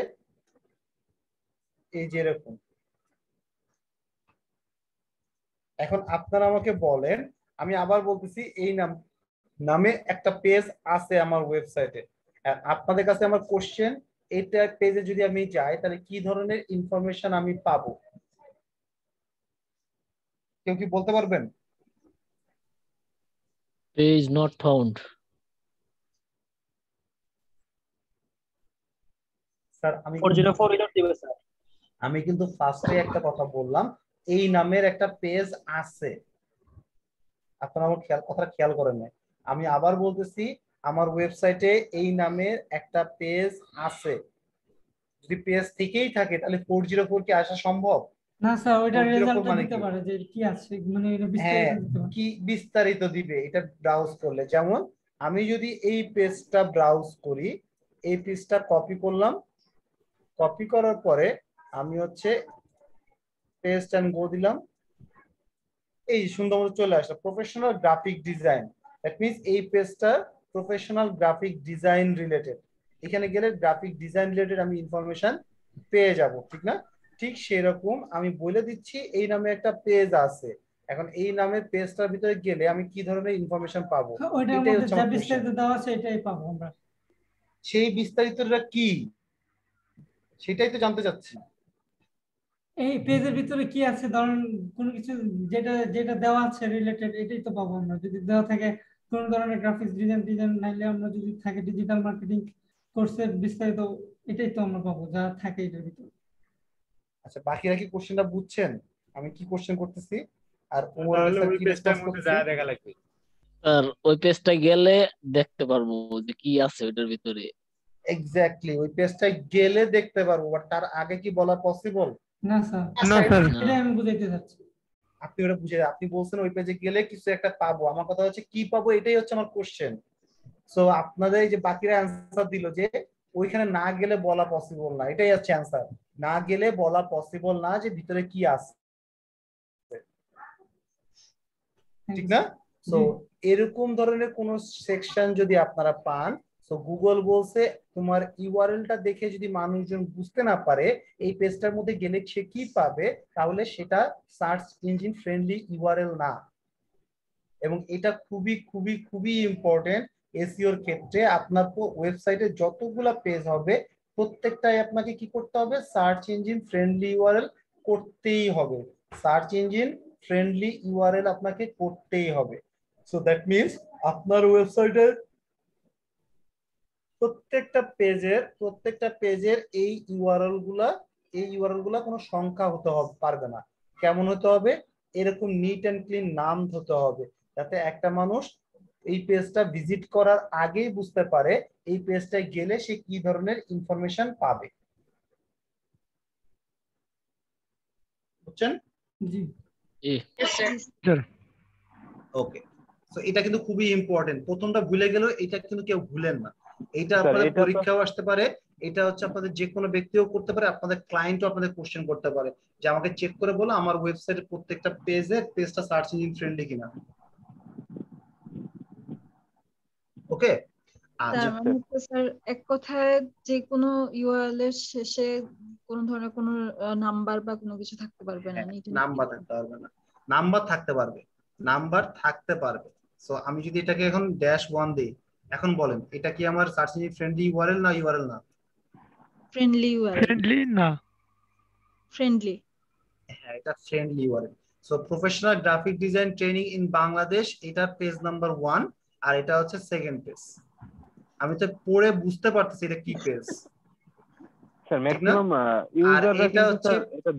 এই যে এরকম। এখন আপনারা আমাকে বলেন, আমি আবার বলতেছি, এই নামে একটা পেজ আছে আমার ওয়েবসাইটে। আপনাদের কাছে আমার কোশ্চেন, এইটা পেজে যদি আমি যাই তাহলে কি ধরনের ইনফরমেশন আমি পাবো? কেউ কি বলতে পারবেন? Page not found. স্যার আমি 404 এরর দিবে স্যার। আমি কিন্তু ফার্স্টে একটা কথা বললাম, এই নামের একটা পেজ আছে। আপনারা আমার কথা খেয়াল করেন না। আমি আবার বলতেছি, আমার ওয়েবসাইটে এই নামের একটা পেজ আছে। যদি পেজ থেকেই থাকে তাহলে 404 কি আসা সম্ভব? না স্যার, ওইটা 404 রেজাল্টটা মানে দিতে কি? পারে যে কি আছে, মানে এটা হ্যাঁ, বিস্তারিত দিতে পারে। কি বিস্তারিত দিবে এটা ব্রাউজ করলে। যেমন আমি যদি এই পেজটা ব্রাউজ করি, এই পেজটা কপি করলাম, কপি করার পরে আমি হচ্ছে পেস্ট এন্ড গো দিলাম, এই সুন্দর মতো চলে আসলো professional graphic design. That means এই পেজটা প্রফেশনাল গ্রাফিক ডিজাইন রিলেটেড। এখানে গেলে গ্রাফিক ডিজাইন রিলেটেড আমি ইনফরমেশন পেয়ে যাব, ঠিক না? ঠিক সেরকম আমি বলে দিচ্ছি এই নামে একটা পেজ আছে। এখন এই নামের পেজটার ভিতরে গেলে আমি কি ধরনের ইনফরমেশন পাবো, ওইটার এটাই মধ্যে হচ্ছে যা আমার কোশ্চেন। বিস্তারিত দেওয়া আছে এটাই পাবো আমরা। সেই বিস্তারিতটা কি, সেটাই তো জানতে চাচ্ছি। এই পেজের ভিতরে কি আছে, ধরেন কোনো কিছু যেটা যেটা দেওয়া আছে রিলেটেড, এটাই তো পাবো আমরা। যদি দেওয়া থাকে কোন ধরনের গ্রাফিক্স ডিজাইন ডিজাইন, নাইলে আমরা যদি থাকে ডিজিটাল মার্কেটিং কোর্সের বিস্তারিত, এটাই তো আমরা পাবো যা থাকে এটার ভিতরে। আচ্ছা বাকিরা কি কোশ্চেনটা বুঝছেন আমি কি কোশ্চেন করতেছি আর ওমর তাহলে স্যার ওই কি পেজটার রেসপন্স মধ্যে করতেছে? যা দেখা লাগবে। আর ওই পেজটা গেলে দেখতে পারবো যে কি আছে ওইটার ভিতরে। এক্স্যাক্টলি ওই পেজটা গেলে দেখতে পারবো, বাট তার আগে কি বলা পসিবল? না স্যার, না স্যার। এটাই আমি বুঝাইতে চাচ্ছি। আপনি ওটা বুঝে, আপনি বলছেন ওই পেজে গেলে কিছু একটা পাবো, আমার কথা হচ্ছে কি পাবো, এটাই হচ্ছে আমার কোশ্চেন। সো আপনাদের এই যে বাকিরা অ্যান্সার দিল যে ওইখানে না গেলে বলা পসিবল না, এটাই হচ্ছে অ্যান্সার। না গেলে বলা পসিবল না যে ভিতরে কি আছে, ঠিক না? সো এরকম ধরনের কোন সেকশন যদি আপনারা পান, তো গুগল বলছে তোমার ইউআরএলটা দেখে যদি মানুষজন বুঝতে না পারে এই পেজটার মধ্যে গেলে সে কি পাবে, তাহলে সেটা সার্চ ইঞ্জিন ফ্রেন্ডলি ইউআরএল না। এবং এটা খুবই খুবই খুবই ইম্পর্টেন্ট এসইওর ক্ষেত্রে। আপনার ওয়েবসাইটে যতগুলা পেজ হবে প্রত্যেকটাই আপনাকে কি করতে হবে, সার্চ ইঞ্জিন ফ্রেন্ডলি ইউআরএল করতেই হবে। সার্চ ইঞ্জিন ফ্রেন্ডলি ইউআরএল আপনাকে করতেই হবে। সো দ্যাট মিনস আপনার ওয়েবসাইটের প্রত্যেকটা পেজের এই ইউআরএল গুলা কোনো সংখ্যা হতে পারবে না। কেমন হতে হবে, এরকম নিট এন্ড ক্লিন নাম হতে হবে, যাতে একটা মানুষ এই পেজটা ভিজিট করার আগেই বুঝতে পারে এই পেজটায় গেলে সে কি ধরনের ইনফরমেশন পাবে। বুঝছেন? জি ওকে, সো এটা কিন্তু খুবই ইম্পর্টেন্ট। প্রথমটা ভুলে গেলেও এটা কিন্তু কেউ ভুলেন না। এটা স্যার, আপনাদের এটা তো- পরীক্ষাও আসতে পারে, এটা হচ্ছে আপনাদের যে কোনো ব্যক্তিও করতে পারে, আপনাদের ক্লায়েন্টও আপনাদের কোশ্চেন করতে পারে যে আমাকে চেক করে বলো আমার ওয়েবসাইটের প্রত্যেকটা পেজটা সার্চ ইঞ্জিন ফ্রেন্ডলি কিনা। ওকে, তার আচ্ছা মানে হচ্ছে স্যার এক কথায় যে কোনো ইউআরএল এর শেষে কোনো ধরনের কোনো নাম্বার বা কোনো কিছু থাকতে পারবে না, নিট এন্ড নাম্বার থাকতে পারবে না, নাম্বার থাকতে পারবে। সো আমি যদি এটাকে এখন -1 দিই, এখন বলেন এটা কি আমার সার্চ ইঞ্জিন ফ্রেন্ডলি ইউআরএল না ইউআরএল না? Friendly URL. ফ্রেন্ডলি না। ফ্রেন্ডলি। হ্যাঁ, এটা friendly URL. So professional graphic design training in Bangladesh, এটা পেজ নাম্বার 1 আর এটা হচ্ছে সেকেন্ড পেজ। আমি তো পড়ে বুঝতে পারতেছি এটা কি পেজ। স্যার ঠিক না? ম্যাক্সিমাম আর ইউজাররা এটা কিন্তু হচ্ছে স্যার এটা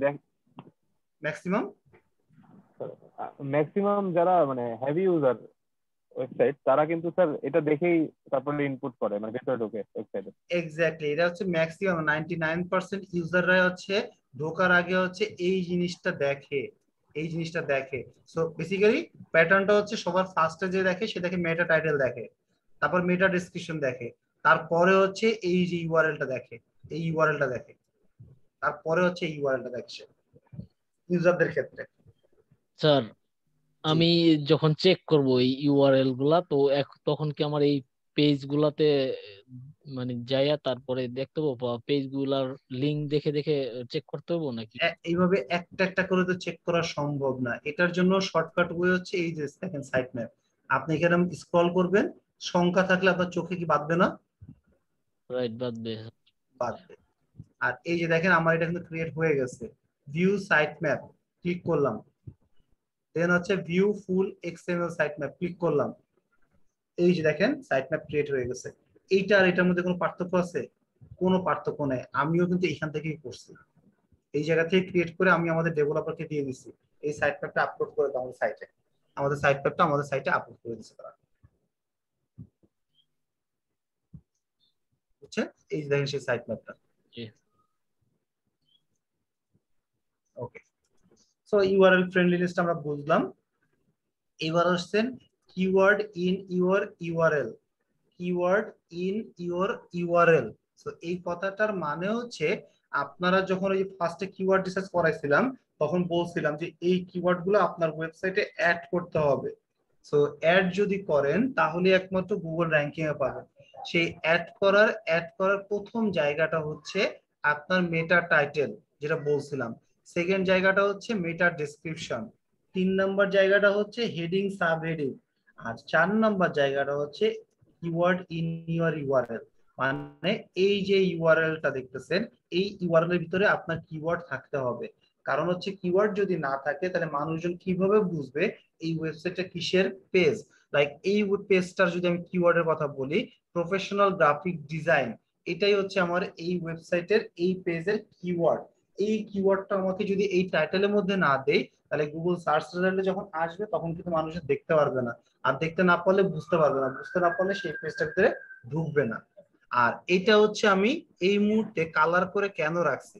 ম্যাক্সিমাম যারা মানে হেভি ইউজার ওয়েবসাইট তারা কিন্তু স্যার এটা দেখেই তারপরে ইনপুট করে, মানে ভেতরে ঢোকে ওয়েবসাইটে। এক্স্যাক্টলি, এটা হচ্ছে ম্যাক্সিমাম 99% ইউজাররা হচ্ছে ঢোকার আগে হচ্ছে এই জিনিসটা দেখে। সো বেসিক্যালি প্যাটার্নটা হচ্ছে সবার ফার্স্টে যে দেখে সে দেখে মেটা টাইটেল দেখে, তারপর মেটা ডেসক্রিপশন দেখে, তারপরে হচ্ছে এই যে ইউআরএলটা দেখে, তারপরে হচ্ছে এই ইউআরএলটা দেখছে ইউজারদের ক্ষেত্রে। স্যার আমি যখন চেক করব এই ইউআরএল গুলা, তো তখন কি আমার এই পেজ গুলাতে মানে যাইয়া তারপরে দেখতে পাবো, পেজ গুলার লিংক দেখে দেখে চেক করতে হবো নাকি? এইভাবে একটা একটা করে তো চেক করা সম্ভব না, এটার জন্য শর্টকাট ওয়ে হচ্ছে এই যে দেখেন সাইট ম্যাপ। আপনি এখানে স্ক্রল করবেন, সংখ্যা থাকলে আপনার চোখে কি বাঁধবে না? রাইট, বাদবে। বাঁধবে। আর এই যে দেখেন আমার এটা কিন্তু ক্রিয়েট হয়ে গেছে, ভিউ সাইট ম্যাপ ক্লিক করলাম, দেন হচ্ছে view full XML site map click করলাম, এই যে দেখেন সাইট ম্যাপ ক্রিয়েট হয়ে গেছে। এইটা আর এটার মধ্যে কোনো পার্থক্য আছে? কোনো পার্থক্য নেই, আমিও কিন্তু এখান থেকেই করছি, এই জায়গা থেকে ক্রিয়েট করে আমি আমাদের ডেভেলপারকে দিয়ে দিচ্ছি এই সাইট ম্যাপটা আপলোড করে দাও আমাদের সাইটে, আমাদের সাইট ম্যাপটা আমাদের সাইটে আপলোড করে দিচ্ছে তারা। বুঝছেন? এই যে দেখেন সেই সাইট ম্যাপটা। ওকে, সো ইউআরএল ফ্রেন্ডলিনেসটা আমরা বুঝলাম। এবার হচ্ছেন keyword in your URL. So এই কথাটার মানে হচ্ছে আপনারা যখন ওই ফার্স্টে কিওয়ার্ড রিসার্চ করাইছিলাম তখন বলছিলাম যে এই কিওয়ার্ড গুলো আপনার ওয়েবসাইটে অ্যাড করতে হবে। সো অ্যাড যদি করেন তাহলে একমাত্র গুগল র্যাঙ্কিং এ পাবেন। সেই অ্যাড করার প্রথম জায়গাটা হচ্ছে আপনার মেটা টাইটেল, যেটা বলছিলাম। সেকেন্ড জায়গাটা হচ্ছে মেটা ডেসক্রিপশন। 3 নাম্বার জায়গাটা হচ্ছে হেডিং সাব হেডিং। আর 4 নাম্বার জায়গাটা হচ্ছে কিওয়ার্ড ইন ইউর ইউআরএল। মানে এই যে ইউআরএলটা দেখতেছেন এই ইউআরএল এর ভিতরে আপনার কিওয়ার্ড থাকতে হবে। কারণ হচ্ছে কিওয়ার্ড যদি না থাকে তাহলে মানুষজন কিভাবে বুঝবে এই ওয়েবসাইটটা কিসের পেজ। লাইক এই পেজটার যদি আমি কিওয়ার্ডের কথা বলি, প্রফেশনাল গ্রাফিক ডিজাইন, এটাই হচ্ছে আমার এই ওয়েবসাইটের এই পেজের কিওয়ার্ড। এই কিওয়ার্ডটা আমাকে যদি এই টাইটেলের মধ্যে না দেই তাহলে গুগল সার্চ রেজাল্টে যখন আসবে তখন কিন্তু মানুষের দেখতে পারবে না, আর দেখতে না পারলে বুঝতে পারবে না, বুঝতে না পারলে সেই পেজটার ভিতরে ঢুকবে না। আর এটা হচ্ছে আমি এই মুহূর্তে কালার করে কেন রাখছি,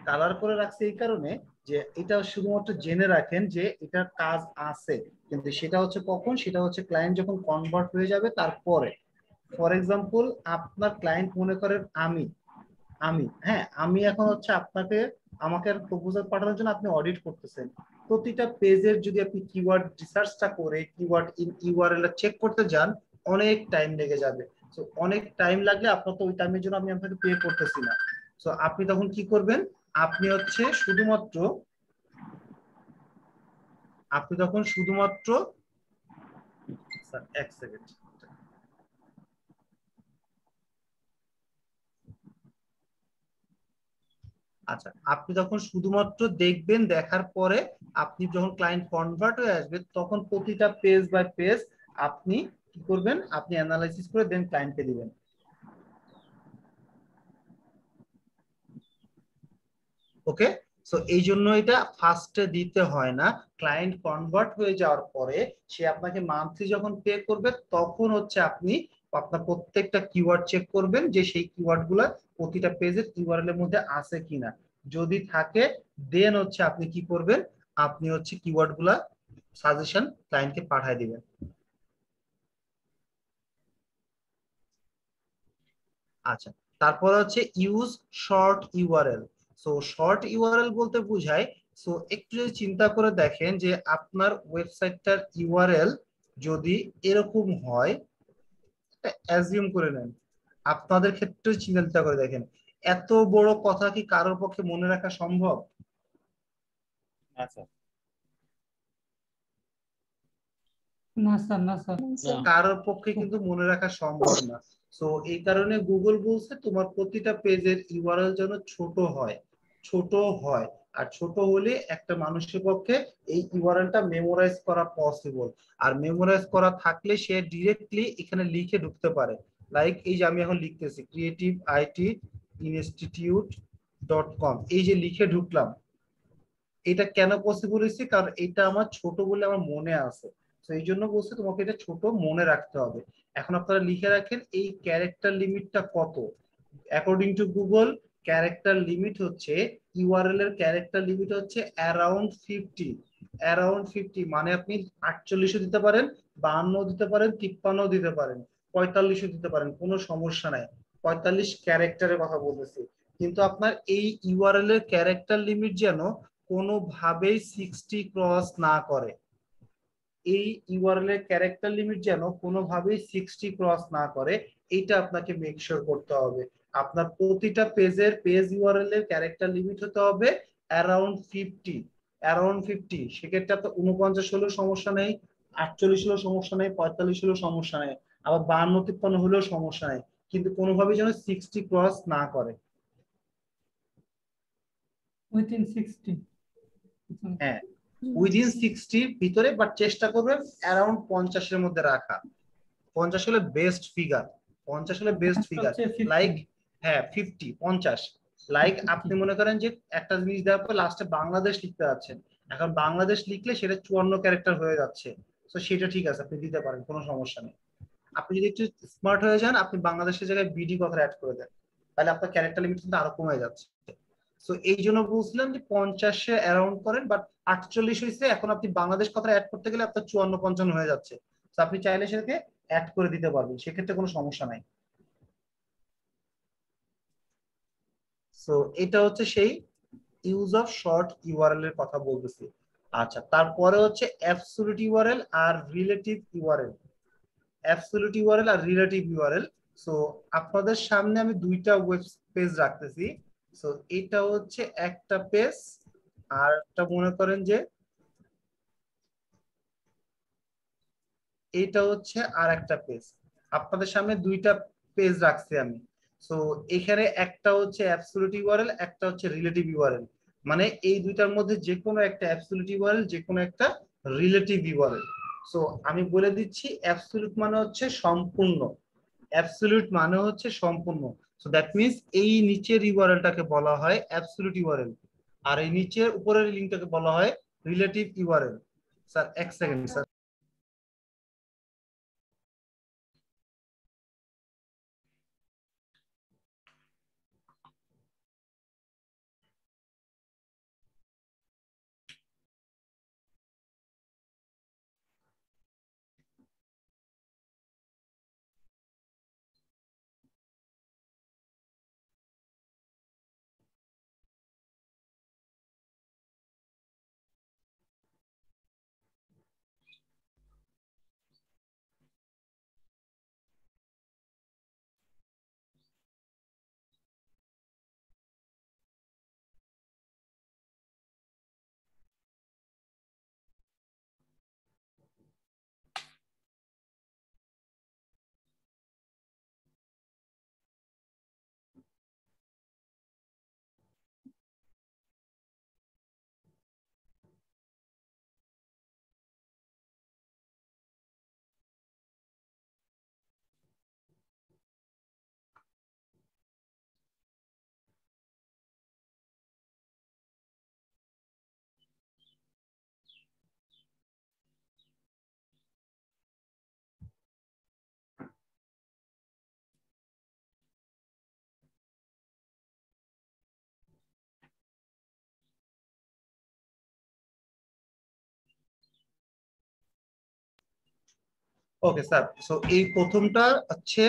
কালার করে রাখছি এই কারণে যে এটা শুধুমাত্র জেনে রাখেন যে এটার কাজ আছে, কিন্তু সেটা হচ্ছে কখন, সেটা হচ্ছে ক্লায়েন্ট যখন কনভার্ট হয়ে যাবে তারপরে। ফর এক্সাম্পল, আপনার ক্লায়েন্ট মনে করেন আমি আমি হ্যাঁ আমি এখন হচ্ছে আপনাকে আমাকে প্রপোজাল পাঠানোর জন্য আপনি অডিট করতেছেন, প্রতিটা পেজের যদি আপনি কিওয়ার্ড রিসার্চটা করে কিওয়ার্ড ইন ইউআরএল চেক করতে যান, অনেক টাইম লেগে যাবে। তো অনেক টাইম লাগলে আপনার তো ওই টাইমের জন্য আমি আপনাকে পে করতেছি না। তো আপনি তখন কি করবেন, আপনি হচ্ছে শুধুমাত্র আপনি তখন শুধুমাত্র স্যার এক সেকেন্ড, আচ্ছা আপনি তখন শুধুমাত্র দেখবেন, দেখার পরে আপনি যখন ক্লায়েন্ট কনভার্ট হয়ে আসবে তখন প্রতিটা পেজ বাই পেজ আপনি কি করবেন, আপনি অ্যানালাইসিস করে দেন ক্লায়েন্টকে দিবেন। ওকে, সো এই জন্য এটা ফার্স্টে দিতে হয় না, ক্লায়েন্ট কনভার্ট হয়ে যাওয়ার পরে সে আপনাকে মান্থলি যখন পে করবে তখন হচ্ছে আপনি আপনার প্রত্যেকটা কিওয়ার্ড চেক করবেন যে সেই কিওয়ার্ড গুলা প্রতিটা পেজের ইউআরএল এর মধ্যে আছে কিনা, যদি থাকে দেন হচ্ছে আপনি কি করবেন, আপনি হচ্ছে কিওয়ার্ড গুলা সাজেশন ক্লায়েন্টকে পাঠিয়ে দিবেন। আচ্ছা, তারপর হচ্ছে use short URL. So short URL বলতে বোঝায়, সো একটু যদি চিন্তা করে দেখেন যে আপনার ওয়েবসাইটটার ইউআরএল যদি এরকম হয়, অ্যাজিউম করে নেন, আপনাদের ক্ষেত্রে চিন্তা করে দেখেন, এত বড় কথা কি কারোর পক্ষে মনে রাখা সম্ভব? আচ্ছা, না স্যার, না স্যার। না। কারোর পক্ষে কিন্তু মনে রাখা সম্ভব না। সো এই কারণে গুগল বলছে তোমার প্রতিটা পেজের ইউআরএল যেন ছোট হয়, ছোট হয়। আর ছোট হলে একটা মানুষের পক্ষে এই ইউআরএলটা মেমোরাইজ করা পসিবল। আর মেমোরাইজ করা থাকলে সে ডিরেক্টলি এখানে লিখে ঢুকতে পারে। লাইক এই যে আমি এখন লিখতেছি ক্রিয়েটিভ আইটি ইনস্টিটিউট .com, এই যে লিখে ঢুকলাম, এটা কেন পসিবল হয়েছে, কারণ এটা আমার ছোট বলে আমার মনে আছে। তো এই জন্য বলছে তোমাকে এটা ছোট মনে রাখতে হবে। এখন আপনারা লিখে রাখেন এই ক্যারেক্টার লিমিটটা কত। According to Google character limit হচ্ছে, ইউআরএল এর ক্যারেক্টার লিমিট হচ্ছে অ্যারাউন্ড 50। অ্যারাউন্ড 50 মানে আপনি 48ও দিতে পারেন, 52ও দিতে পারেন, 53ও দিতে পারেন, 45ও দিতে পারেন, কোনো সমস্যা নাই। 45 ক্যারেক্টারের কথা বলতেছি, কিন্তু আপনার এই ইউআরএল এর ক্যারেক্টার লিমিট যেন কোনোভাবেই 60 ক্রস না করে। এই ইউআরএল এর ক্যারেক্টার লিমিট যেন কোনোভাবেই 60 ক্রস না করে, এইটা আপনাকে মেক শিওর করতে হবে। আপনার প্রতিটা পেজের পেজ ইউআরএল এর ক্যারেক্টার লিমিট হতে হবে অ্যারাউন্ড 50। অ্যারাউন্ড 50, সেক্ষেত্রে আপনার 49 হলেও সমস্যা নেই, 48 হলেও সমস্যা নেই, 45 হলেও সমস্যা নেই, আবার 52-53 হলেও সমস্যা নেই, কিন্তু কোনোভাবেই যেন 60 ক্রস না করে। উইথিন 60। হ্যাঁ, উইদিন 60 ভিতরে, বাট চেষ্টা করবেন অ্যারাউন্ড 50-এর মধ্যে রাখা। 50 হলে বেস্ট ফিগার, 50 হলে বেস্ট ফিগার। লাইক হ্যাঁ 50 50, লাইক আপনি মনে করেন যে একটা জিনিস দেওয়ার পর লাস্টে বাংলাদেশ লিখতে যাচ্ছেন, এখন বাংলাদেশ লিখলে সেটা 54 ক্যারেক্টার হয়ে যাচ্ছে। তো সেটা ঠিক আছে, আপনি দিতে পারেন, কোনো সমস্যা নেই। আপনি যদি একটু স্মার্ট হয়ে যান, আপনি বাংলাদেশের জায়গায় বিডি কথা অ্যাড করে দেন, তাহলে আপনার ক্যারেক্টার লিমিট কিন্তু আরো কমে যাচ্ছে। তো এই জন্য বলছিলাম যে 50-এ অ্যারাউন্ড করেন, বাট 48 হয়েছে, এখন আপনি বাংলাদেশ কথা অ্যাড করতে গেলে আপনার 54-55 হয়ে যাচ্ছে। তো আপনি চাইলে সেটাকে অ্যাড করে দিতে পারবেন, সেক্ষেত্রে কোনো সমস্যা নাই। সো এটা হচ্ছে সেই ইউজ অফ শর্ট ইউআরএল এর কথা বলতেছি। আচ্ছা, তারপরে হচ্ছে অ্যাবসলিউট ইউআরএল আর রিলেটিভ ইউআরএল। অ্যাবসলিউট ইউআরএল আর রিলেটিভ ইউআরএল। সো আপনাদের সামনে আমি দুইটা ওয়েব পেজ রাখতেছি। সো এটা হচ্ছে একটা পেজ, আর একটা মনে করেন যে এটা হচ্ছে আর একটা পেজ। আপনাদের সামনে দুইটা পেজ রাখছি আমি। সো এখানে একটা হচ্ছে অ্যাবসলিউট ইউআরএল, একটা হচ্ছে রিলেটিভ ইউআরএল। মানে এই দুইটার মধ্যে যে কোনো একটা অ্যাবসলিউট ইউআরএল, যে কোনো একটা রিলেটিভ ইউআরএল। সো আমি বলে দিচ্ছি, অ্যাবসলিউট মানে হচ্ছে সম্পূর্ণ, অ্যাবসলিউট মানে হচ্ছে সম্পূর্ণ। সো দ্যাট মিন্স এই নিচের ইউআরএলটাকে বলা হয় অ্যাবসলিউট ইউআরএল, আর এই নিচের উপরের লিঙ্কটাকে বলা হয় রিলেটিভ ইউআরএল। স্যার এক second sir. Okay sir, so এই প্রথমটা হচ্ছে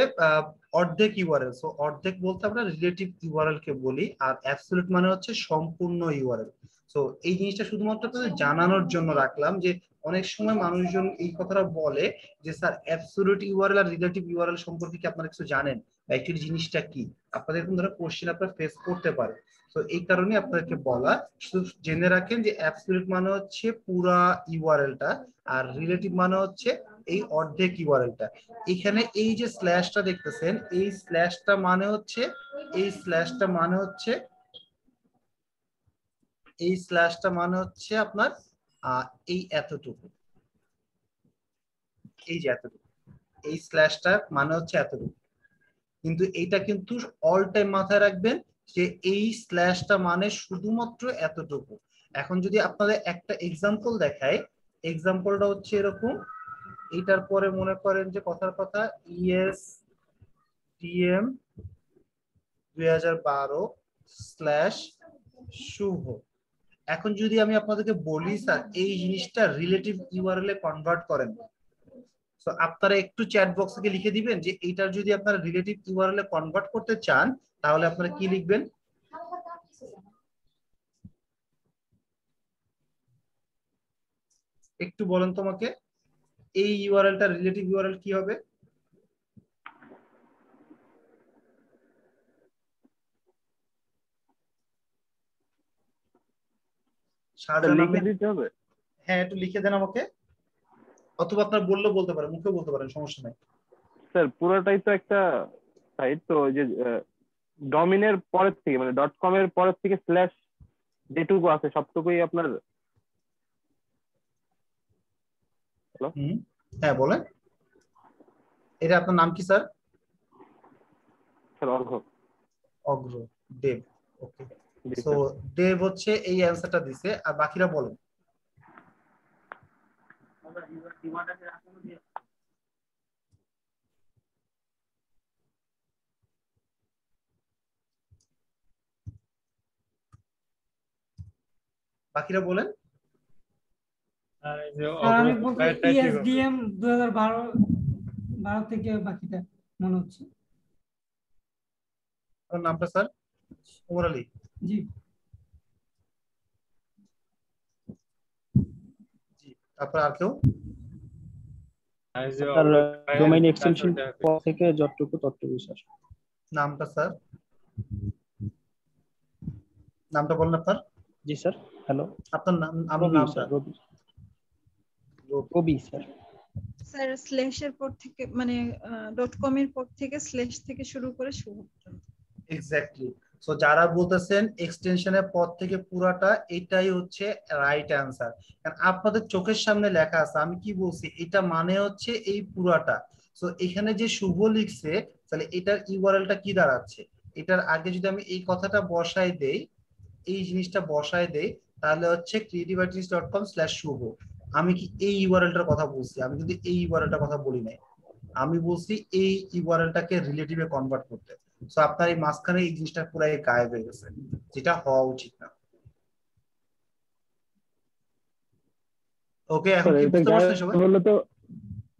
অর্ধেক ইউআরএল। সো অর্ধেক বলতে আমরা রিলেটিভ ইউআরএল কে বলি, আর অ্যাবসলিউট মানে হচ্ছে সম্পূর্ণ ইউআরএল। সো এই জিনিসটা শুধুমাত্র আপনাদের জানানোর জন্য রাখলাম যে অনেক সময় মানুষজন এই কথাটা বলে যে স্যার অ্যাবসলিউট ইউআরএল আর রিলেটিভ ইউআরএল সম্পর্কে কি আপনারা কিছু জানেন, বা অ্যাকচুয়ালি জিনিসটা কি, আপনাদের এরকম ধরনের কোশ্চেন আপনারা ফেস করতে পারে। তো এই কারণে আপনাদেরকে বলা, শুধু জেনে রাখেন যে অ্যাবসলিউট মানে হচ্ছে পুরা ইউআরএলটা, আর রিলেটিভ মানে হচ্ছে এই অর্ধেক ইউআরএলটা। এখানে এই যে স্ল্যাশটা দেখতেছেন, এই স্ল্যাশটা মানে হচ্ছে এই স্ল্যাশটা মানে হচ্ছে এই স্ল্যাশটা মানে হচ্ছে আপনার এই এতটুকু, এই যে এতটুকু, এই স্ল্যাশটা মানে হচ্ছে এতটুকু। কিন্তু এইটা কিন্তু অল টাইম মাথায় রাখবেন যে এই স্ল্যাশটা মানে শুধুমাত্র এতটুকু। এখন যদি আপনাদের একটা এক্সাম্পল দেখায়, এক্সাম্পলটা হচ্ছে এরকম, এইটার পরে মনে করেন যে কথার কথা ইএস টিএম 2012/শুভ। এখন যদি আমি আপনাদেরকে বলি স্যার এই জিনিসটা রিলেটিভ ইউআরএল এ কনভার্ট করেন, তো আপনারা একটু চ্যাট বক্সে লিখে দিবেন যে এইটার যদি আপনারা রিলেটিভ ইউআরএল এ কনভার্ট করতে চান তাহলে আপনারা কি লিখবেন? একটু বলেন তোমাকে, এই ইউআরএলটা রিলেটিভ ইউআরএল কি হবে? শাহজাহান লিখে আহমেদ, দিতে হবে। হ্যাঁ একটু লিখে দেন আমাকে, অথবা আপনার বললেও বলতে পারেন, মুখে বলতে পারেন, সমস্যা নাই। স্যার পুরোটাই তো একটা সাইট, তো ওই যে ডমিনের পরের থেকে মানে .com এর পরের থেকে স্ল্যাশ যেটুকু আছে সবটুকুই আপনার। হ্যালো হ্যাঁ বলেন, এটা আপনার নাম কি স্যার? স্যার অর্ঘ। অগ্র দেব, ওকে। জি সো স্যার। দেব হচ্ছে এই অ্যান্সারটা দিছে, আর বাকিরা বলেন। বাকিরা বলেন। আর এই যে আর আমি বলতে অগ্রগায়টা কি হবে? ইএসডিএম 2012 থেকে বাকিটা মনে হচ্ছে। আপনার নামটা স্যার? ওমর আলী। জি জি, তারপর আর কেউ? আর এই যে তার ডোমেইন অগ্রগায়ের এক্সটেনশন কাজটা হবে। পর থেকে যতটুকু ততটুকু স্যার। নামটা স্যার? নামটা বলেন আপনার। জি স্যার। হ্যালো, আপনার নাম, আপনার রবি নামটা? স্যার। রবি স্যার। স্যার স্ল্যাশের পর থেকে মানে .com এর পর থেকে স্ল্যাশ থেকে শুরু করে শুভ পর্যন্ত। এক্স্যাক্টলি। সো যারা বলতেছেন এক্সটেনশনের পর থেকে পুরাটা, এটাই হচ্ছে রাইট অ্যান্সার। কারণ আপনাদের চোখের সামনে লেখা আছে, আমি কি বলছি, এটা মানে হচ্ছে এই পুরাটা। সো এখানে যে শুভ লিখছে, তাহলে এটার ইউআরএলটা কি দাঁড়াচ্ছে? এটার আগে যদি আমি এই কথাটা বসাই দেই, এই জিনিসটা বসাই দেই, তাহলে হচ্ছে creativities.com/শুভ। আমি কি এই ইউআরএলটার কথা বলছি? আমি কিন্তু এই ইউআরএলটার কথা বলি নাই, আমি বলছি এই ইউআরএলটাকে রিলেটিভে কনভার্ট করতে। সো আপনার এই মাঝখানে এই জিনিসটা পুরাই গায়েব হয়ে গেছে, যেটা হওয়া উচিত না। ওকে, এখন স্যার কি এটা বুঝতে পারছেন সবাই? গায়ে বললে তো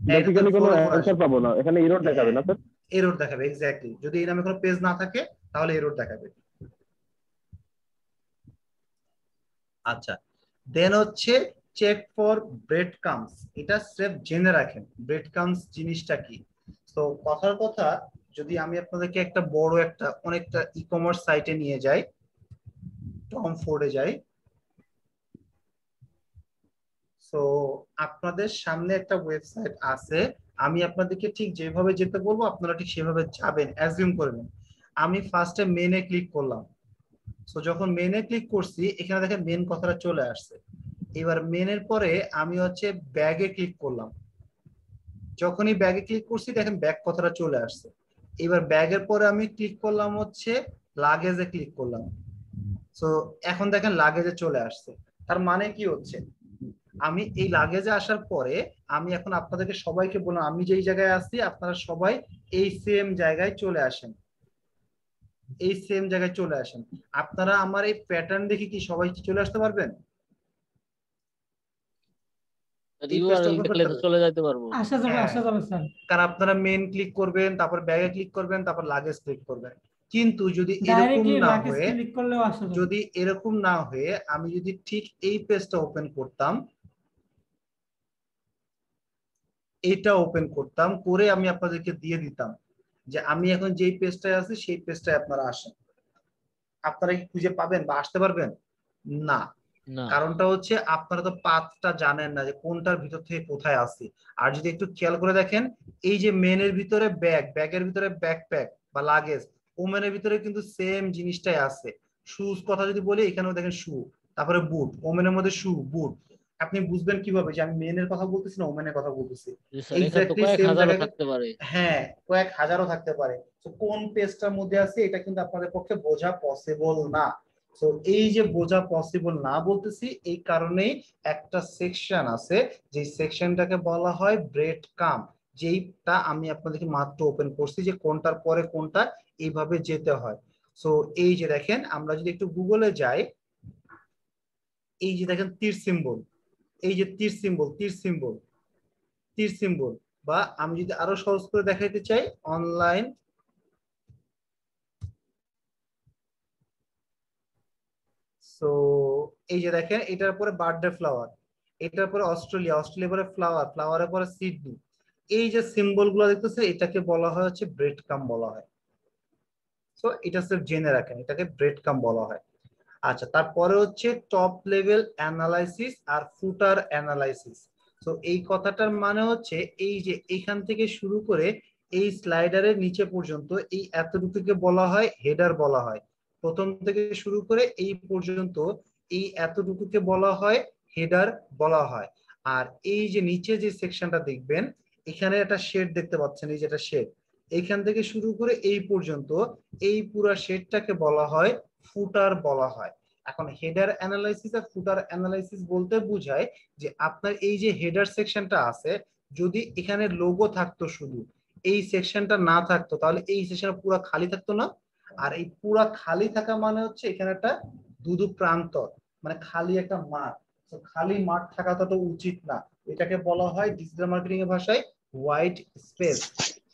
হ্যাঁ, এটা তো বেসিক্যালি কোনো ফোরে ফোরে অ্যান্সার আসবে। পাবো না, এখানে এরর দেখাবে না স্যার? এরর দেখাবে, এক্স্যাক্টলি। যদি এই নামে কোনো পেজ না থাকে তাহলে এরর দেখাবে। আচ্ছা, দেন হচ্ছে চেক ফর ব্রেড কামস। এটা স্রেফ জেনে রাখেন ব্রেড কামস জিনিসটা কি। তো কথার কথা, যদি আমি আপনাদেরকে একটা বড় একটা অনেকটা ই কমার্স সাইটে নিয়ে যাই, টম ফোর্ডে যাই। সো আপনাদের সামনে একটা ওয়েবসাইট আছে, আমি আপনাদেরকে ঠিক যেভাবে যেতে বলবো আপনারা ঠিক সেভাবে যাবেন, অ্যাজিউম করে নিন। আমি ফার্স্টে মেনে ক্লিক করলাম। সো যখন মেনে ক্লিক করছি, এখানে দেখেন মেন কথাটা চলে আসছে। এবার মেনের পরে আমি হচ্ছে ব্যাগে ক্লিক করলাম। যখনই ব্যাগে ক্লিক করছি দেখেন ব্যাগ কথাটা চলে আসছে। এবার ব্যাগের পরে আমি ক্লিক করলাম হচ্ছে লাগেজে ক্লিক করলাম। সো এখন দেখেন লাগেজে চলে আসছে। তার মানে কি হচ্ছে, আমি এই লাগেজে আসার পরে আমি এখন আপনাদেরকে সবাইকে বললাম আমি যেই জায়গায় আছি আপনারা সবাই এই সেম জায়গায় চলে আসেন, এই সেম জায়গায় চলে আসেন। আপনারা আমার এই প্যাটার্ন দেখে কি সবাই চলে আসতে পারবেন? এই পেজটা ইউআরএল ওপেন দেখলে করতে তো হবে। চলে যেতে পারবো। আসা যাবে হ্যাঁ, আসা যাবে স্যার, কারণ আপনারা মেন ক্লিক করবেন, তারপর ব্যাগে ক্লিক করবেন, তারপর লাগেজ ক্লিক করবেন। কিন্তু যদি এরকম ডাইরেক্টলি না লাগেজ হয়ে, ক্লিক করলেও আসা যাবে। যদি এরকম না হয়ে আমি যদি ঠিক এই পেজটা ওপেন করতাম, এটা ওপেন করতাম করে আমি আপনাদেরকে দিয়ে দিতাম যে আমি এখন যেই পেজটায় আছি সেই পেজটায় আপনারা আসেন, আপনারা কি খুঁজে পাবেন বা আসতে পারবেন? না। না। কারণটা হচ্ছে আপনারা তো পাথটা জানেন না যে কোনটার ভিতর থেকে কোথায় আসি। আর যদি একটু খেয়াল করে দেখেন, এই যে মেনের ভিতরে ব্যাগ, ব্যাগের ভিতরে ব্যাকপ্যাক বা লাগেজ, ওমেনের ভিতরে কিন্তু সেম জিনিসটাই আছে। শুজ কথা যদি বলি, এখানেও দেখেন শু, তারপরে বুট, ওমেনের মধ্যে শু বুট। আপনি বুঝবেন কিভাবে যে আমি মেনের কথা বলতেছি না ওমেনের কথা বলতেছি? জি স্যার, এখানে তো এক্স্যাক্টলি কয়েক সেম হাজারও জায়গায়, থাকতে পারে। হ্যাঁ কয়েক হাজারও থাকতে পারে। তো কোন পেজটার মধ্যে আছে এটা কিন্তু আপনাদের পক্ষে বোঝা পসিবল না। তো এই যে বোঝা পসিবল না বলতেছি, এই কারণেই একটা সেকশন আছে, যে সেকশনটাকে বলা হয় ব্রেড কাম, যেইটা আমি আপনাদেরকে মাত্র ওপেন করছি যে কোনটার পরে কোনটা এইভাবে যেতে হয়। সো এই যে দেখেন, আমরা যদি একটু গুগলে যাই, এই যে দেখেন তীর সিম্বল, এই যে তীর সিম্বল, তীর সিম্বল, তীর সিম্বল, বা আমি যদি আরো সহজ করে দেখাইতে চাই, অনলাইন, সো এই যে দেখেন এটার পরে বার্থডে ফ্লাওয়ার, এটার পরে অস্ট্রেলিয়া, অস্ট্রেলিয়ার পরে ফ্লাওয়ার, ফ্লাওয়ারের পরে সিডনি, এই যে সিম্বল গুলো দেখতেছে এটাকে বলা হয় হচ্ছে ব্রেড কাম বলা হয়। সো এটা সির্ফ জেনে রাখেন, এটাকে ব্রেড কাম বলা হয়। আচ্ছা, তারপরে হচ্ছে টপ লেভেল অ্যানালাইসিস আর ফুটার অ্যানালাইসিস। তো এই কথাটার মানে হচ্ছে এই যে এখান থেকে শুরু করে এই স্লাইডারের নিচে পর্যন্ত এই এতটুকুকে বলা হয় হেডার বলা হয়। প্রথম থেকে শুরু করে এই পর্যন্ত এই এতটুকুকে বলা হয় হেডার বলা হয়। আর এই যে নিচে যে সেকশনটা দেখবেন, এখানে একটা শেড দেখতে পাচ্ছেন, এই যে এটা শেড, এইখান থেকে শুরু করে এই পর্যন্ত এই পুরো শেডটাকে বলা হয় ফুটার বলা হয়। এখন হেডার অ্যানালাইসিস আর ফুটার অ্যানালাইসিস বলতে বোঝায় যে আপনার এই যে হেডার সেকশনটা আছে, যদি এখানে লোগো থাকতো শুধু, এই সেকশনটা না থাকতো, তাহলে এই সেকশন পুরো খালি থাকতো না। আর এই পুরো খালি থাকা মানে হচ্ছে এখানে একটা দুদু প্রান্তর, মানে খালি একটা মাঠ। তো খালি মাঠ থাকাটা তো উচিত না, এটাকে বলা হয় ডিজিটাল মার্কেটিং এর ভাষায় হোয়াইট স্পেস।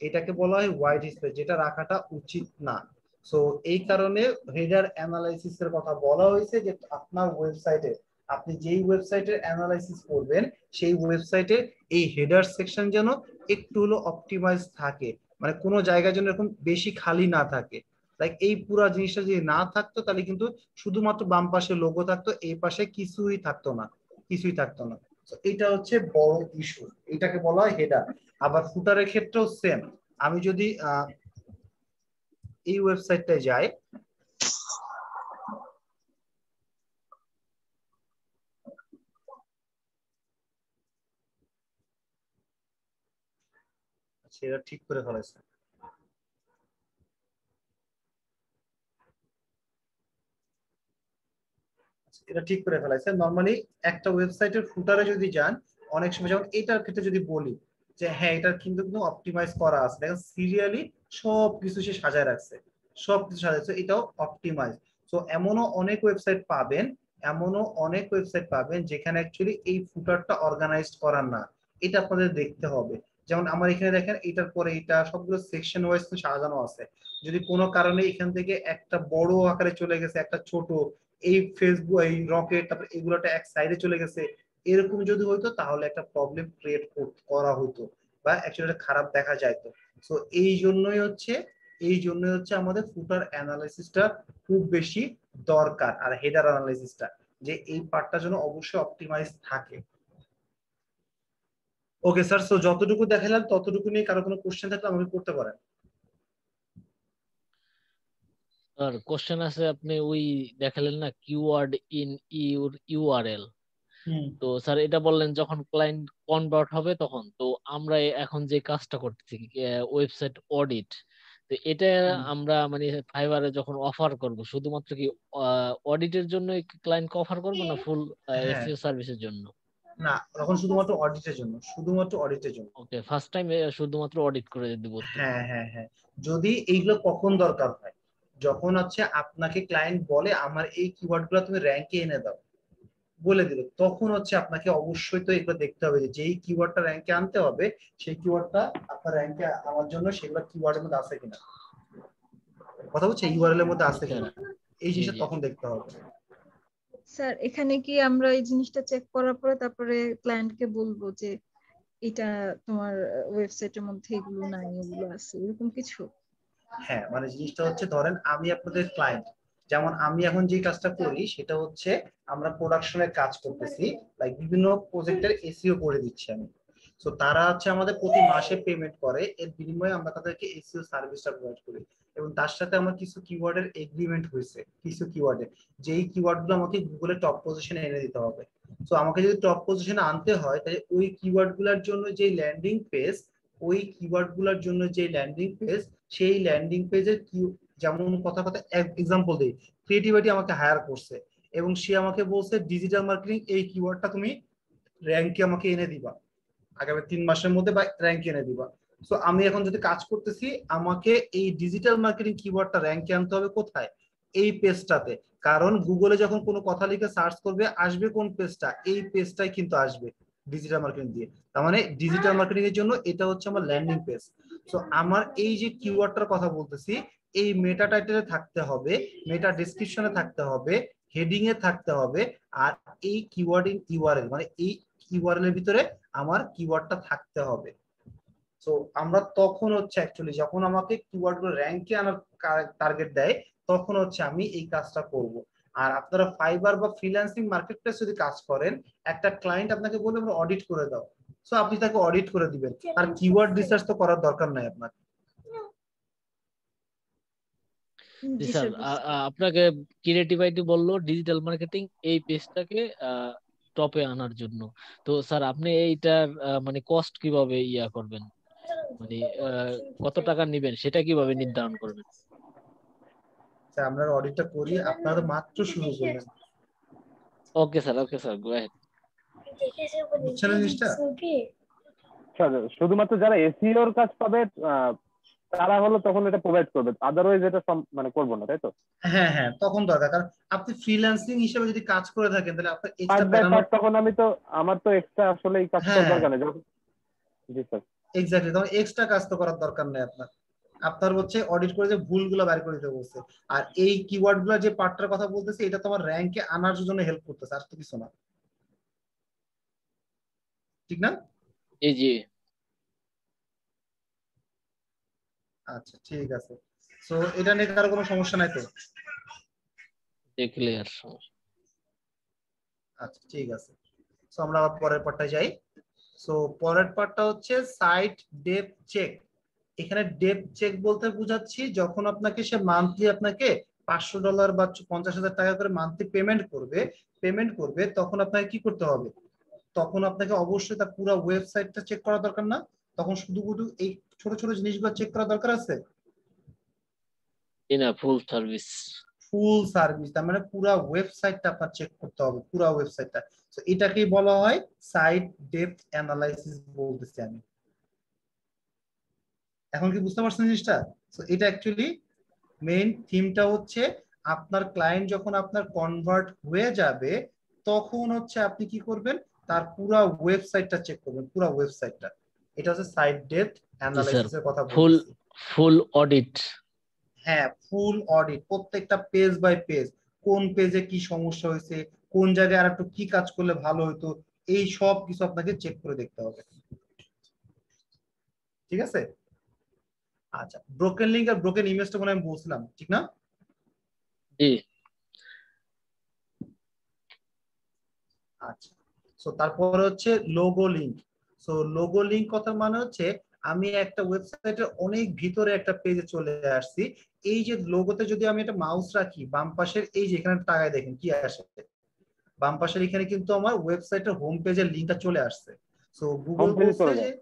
এটাকে বলা হয় হোয়াইট স্পেস, যেটা রাখাটা উচিত না। সো এই কারণে হেডার অ্যানালাইসিস এর কথা বলা হয়েছে যে আপনার ওয়েবসাইটে, আপনি যেই ওয়েবসাইটের অ্যানালাইসিস করবেন সেই ওয়েবসাইটে এই হেডার সেকশন যেন একটু হলো অপটিমাইজ থাকে, মানে কোনো জায়গায় যেন এরকম বেশি খালি না থাকে। লাইক এই পুরো জিনিসটা যদি না থাকতো তাহলে কিন্তু শুধুমাত্র বাম পাশে লোগো থাকতো, এই পাশে কিছুই থাকতো না, কিছুই থাকতো না। তো এটা হচ্ছে বড় ইস্যু, এটাকে বলা হয় হেডার। আবার ফুটারের ক্ষেত্রেও সেম। আমি যদি এই ওয়েবসাইটটায় যাই, সেটা ঠিক করে ফেলেছে, এটা ঠিক করে ফেলাইছে। নর্মালি একটা ওয়েবসাইটের ফুটারে যদি যান, অনেক সময় যেমন এটার ক্ষেত্রে যদি বলি যে হ্যাঁ এটা কিন্তু অপটিমাইজ করা আছে, দেখেন সিরিয়ালি সব কিছু সে সাজায় রাখছে, সব কিছু সাজাচ্ছে, এটাও অপটিমাইজ। তো এমনও অনেক ওয়েবসাইট পাবেন, এমনও অনেক ওয়েবসাইট পাবেন যেখানে অ্যাকচুয়ালি এই ফুটারটা অর্গানাইজড করা না, এটা আপনাদের দেখতে হবে। যেমন আমার এখানে দেখেন এটার পরে এটা সবগুলো সেকশন ওয়াইজ সাজানো আছে, যদি কোনো কারণে এখান থেকে একটা বড় আকারে চলে গেছে, একটা ছোট, এই ফেসবুক এই রকেট তারপর এগুলোটা এক সাইডে চলে গেছে, এরকম যদি হইতো তাহলে একটা প্রবলেম ক্রিয়েট করা হতো বা অ্যাকচুয়ালি খারাপ দেখা যাইতো। সো এই জন্যই হচ্ছে আমাদের ফুটার অ্যানালাইসিসটা খুব বেশি দরকার, আর হেডার অ্যানালাইসিসটা, যে এই পার্টটা যেন অবশ্যই অপটিমাইজ থাকে। ওকে স্যার, সো যতটুকু দেখালাম ততটুকু নিয়ে কারো কোনো কোশ্চেন থাকলে আমাকে করতে পারেন। আর কোশ্চেন আছে, আপনি ওই দেখালেন না কিওয়ার্ড ইন ইউআরএল, হুম তো স্যার এটা বললেন যখন ক্লায়েন্ট কনভার্ট হবে তখন, তো আমরা এখন যে কাজটা করতেছি ওয়েবসাইট অডিট, তো এটা হুম। আমরা মানে ফাইবারে যখন অফার করব শুধুমাত্র কি অডিটের জন্য ক্লায়েন্টকে অফার করব না ফুল হ্যাঁ, এসইও সার্ভিসের জন্য? না তখন শুধুমাত্র অডিটের জন্য, শুধুমাত্র অডিটের জন্য। ওকে, ফার্স্ট টাইম শুধুমাত্র অডিট করে দিব তো? হ্যাঁ হ্যাঁ হ্যাঁ, যদি এইগুলো কখন দরকার হয়, যখন হচ্ছে আপনাকে ক্লায়েন্ট বলে আমার এই কিওয়ার্ড গুলো তুমি র্যাঙ্কে এনে দাও, বলে দিল, তখন হচ্ছে আপনাকে অবশ্যই তো এগুলো দেখতে হবে যে যেই কিওয়ার্ডটা র্যাঙ্কে আনতে হবে সেই কিওয়ার্ডটা আপনার র্যাঙ্কে আমার জন্য সেগুলো কিওয়ার্ডের মধ্যে আছে কিনা, কথা বলছে ইউআরএল এর মধ্যে আছে স্যার কিনা, এই জি জিনিসটা জি তখন দেখতে হবে। স্যার এখানে কি আমরা এই জিনিসটা চেক করার পরে তারপরে ক্লায়েন্টকে বলবো যে এটা তোমার ওয়েবসাইটের মধ্যে এগুলো নাই, এগুলো আছে, এরকম কিছু? হ্যাঁ, মানে জিনিসটা হচ্ছে ধরেন আমি আপনাদের ক্লায়েন্ট, যেমন আমি এখন যে কাজটা করি সেটা হচ্ছে আমরা প্রোডাকশনের কাজ করতেছি, লাইক বিভিন্ন প্রজেক্টের এসইও করে দিচ্ছি আমি। তো তারা হচ্ছে আমাদের প্রতি মাসে পেমেন্ট করে, এর বিনিময়ে আমরা তাদেরকে এসইও সার্ভিসটা প্রোভাইড করি, এবং তার সাথে আমার কিছু কিওয়ার্ডের এগ্রিমেন্ট হয়েছে, কিছু কিওয়ার্ডে যেই কিওয়ার্ডগুলো আমাকে গুগলে টপ পজিশনে এনে দিতে হবে। তো আমাকে যদি টপ পজিশনে আনতে হয় তাহলে ওই কিওয়ার্ডগুলোর জন্য যে ল্যান্ডিং পেজ, ওই কিওয়ার্ডগুলোর জন্য যে ল্যান্ডিং পেজ, সেই ল্যান্ডিং পেজের কি, যেমন কথা কথা এক্সাম্পল দিই, ক্রিয়েটিভিটি আমাকে হায়ার করছে এবং সে আমাকে বলছে ডিজিটাল মার্কেটিং এই কিওয়ার্ডটা তুমি র্যাঙ্কে আমাকে এনে দিবা আগামী 3 মাসের মধ্যে, বা র্যাঙ্কে এনে দিবা। সো আমি এখন যদি কাজ করতেছি, আমাকে এই ডিজিটাল মার্কেটিং কিওয়ার্ডটা র্যাঙ্কে আনতে হবে কোথায়, এই পেজটাতে, কারণ গুগলে যখন কোনো কথা লিখে সার্চ করবে আসবে কোন পেজটা, এই পেজটাই কিন্তু আসবে ডিজিটাল মার্কেটিং দিয়ে। তার মানে ডিজিটাল মার্কেটিং এর জন্য এটা হচ্ছে আমার ল্যান্ডিং পেজ। সো আমার এই যে কিওয়ার্ডটার কথা বলতেছি, এই মেটা টাইটেলে থাকতে হবে, মেটা ডেসক্রিপশনে থাকতে হবে, হেডিং এ থাকতে হবে, আর এই কিওয়ার্ডিং ইউআরএল মানে এই ইউআরএল এর ভিতরে আমার কিওয়ার্ডটা থাকতে হবে। তো আমরা তখন হচ্ছে অ্যাকচুয়ালি যখন আমাকে কিওয়ার্ড গুলো র্যাঙ্কে আনার টার্গেট দেয়, তখন হচ্ছে আমি এই কাজটা করব। আর আপনারা ফাইবার বা ফ্রিল্যান্সিং মার্কেটপ্লেস যদি কাজ করেন, একটা ক্লায়েন্ট আপনাকে বলে আমরা অডিট করে দাও, সো আপনি তাকে অডিট করে দিবেন, আর কিওয়ার্ড রিসার্চ তো করার দরকার নাই আপনার। জি জি স্যার, স্যার, বুঝতে আপনাকে ক্রিয়েটিভিটি বললো ডিজিটাল মার্কেটিং এই পেজটাকে টপে আনার জন্য। তো স্যার আপনি এইটার মানে কস্ট কিভাবে ইয়া করবেন, মানে কত টাকা নেবেন সেটা কিভাবে নির্ধারণ করবেন? আমরা অডিটটা করি, আপনারা মাত্র শুরু করলেন। Okay sir, okay sir, go ahead. বুঝছেন জিনিসটা? শুধুমাত্র যারা এসইও এর কাজ পাবে তারা হলো তখন এটা প্রোভাইড করবে, আদারওয়াইজ এটা মানে করবো না, তাই তো? হ্যাঁ হ্যাঁ, তখন দরকার, কারণ আপনি ফ্রিল্যান্সিং হিসেবে যদি কাজ করে থাকেন তাহলে আপনার পার্ট এক্সট্রা বাই প্যারানো। পার্ট তখন আমার তো এক্সট্রা আসলে এই কাজ হ্যাঁ করার হ্যাঁ, দরকার নেই যখন। জি স্যার। এক্স্যাক্টলি, তখন এক্সট্রা কাজ তো করার দরকার নেই আপনার। আপনার হচ্ছে অডিট করে যে ভুলগুলো বের করে দিতে বলছে, আর এই কিওয়ার্ড গুলো যে পার্টটার কথা বলতেছে এটা তোমার র্যাঙ্কে আনার জন্য হেল্প করতেছে, আর তো কিছু না, ঠিক না? জি জি, আচ্ছা ঠিক আছে। সো এটা নিয়ে কারো কোনো সমস্যা নাই তো? ক্লিয়ার। আচ্ছা ঠিক আছে। সো আমরা আবার পরের পার্টটা যাই। সো পরের পার্টটা হচ্ছে সাইট ডেপ চেক। এখানে ডেপ চেক বলতে বুঝাচ্ছি যখন আপনাকে সে মান্থলি আপনাকে $500 বা 50,000 টাকা করে মান্থলি পেমেন্ট করবে তখন আপনাকে কি করতে হবে, তখন আপনাকে অবশ্যই তার পুরো ওয়েবসাইটটা চেক করা দরকার না, তখন শুধু শুধু এই ছোট ছোট জিনিসগুলো চেক করা দরকার আছে? না, ফুল সার্ভিস। ফুল সার্ভিস, তার মানে পুরো ওয়েবসাইটটা আপনার চেক করতে হবে, পুরো ওয়েবসাইটটা। তো এটাকেই বলা হয় সাইট ডেপথ অ্যানালাইসিস বলতেছি আমি। এখন কি বুঝতে পারছেন জিনিসটা? তো এটা অ্যাকচুয়ালি মেইন থিমটা হচ্ছে আপনার ক্লায়েন্ট যখন আপনার কনভার্ট হয়ে যাবে তখন হচ্ছে আপনি কি করবেন, তার পুরো ওয়েবসাইটটা চেক করবেন, পুরো ওয়েবসাইটটা। এটা হচ্ছে সাইট ডেপথ জি স্যার, অ্যানালাইসিসের কথা ফুল বলতেছি। ফুল অডিট। হ্যাঁ, ফুল অডিট, প্রত্যেকটা পেজ বাই পেজ, কোন পেজে কি সমস্যা হয়েছে, কোন জায়গায় আর একটু কি কাজ করলে ভালো হতো, এই সব কিছু আপনাকে চেক করে দেখতে হবে, ঠিক আছে? আচ্ছা, ব্রোকেন লিঙ্ক আর ব্রোকেন ইমেজটা মনে হয় আমি বলছিলাম, ঠিক না? জি আচ্ছা, সো তারপরে হচ্ছে logo link. So logo link কথা মানে হচ্ছে আমি একটা ওয়েবসাইটের অনেক ভিতরে একটা পেজে চলে আসছি, এই যে লোগোতে যদি আমি একটা মাউস রাখি বাম পাশের এই যে এখানে টাকায় দেখেন কি আসে, বাম পাশের এখানে কিন্তু আমার ওয়েবসাইটের হোম পেজের লিঙ্কটা চলে আসছে। সো হোম গুগল পেজে বলছে চলে যে, যায়।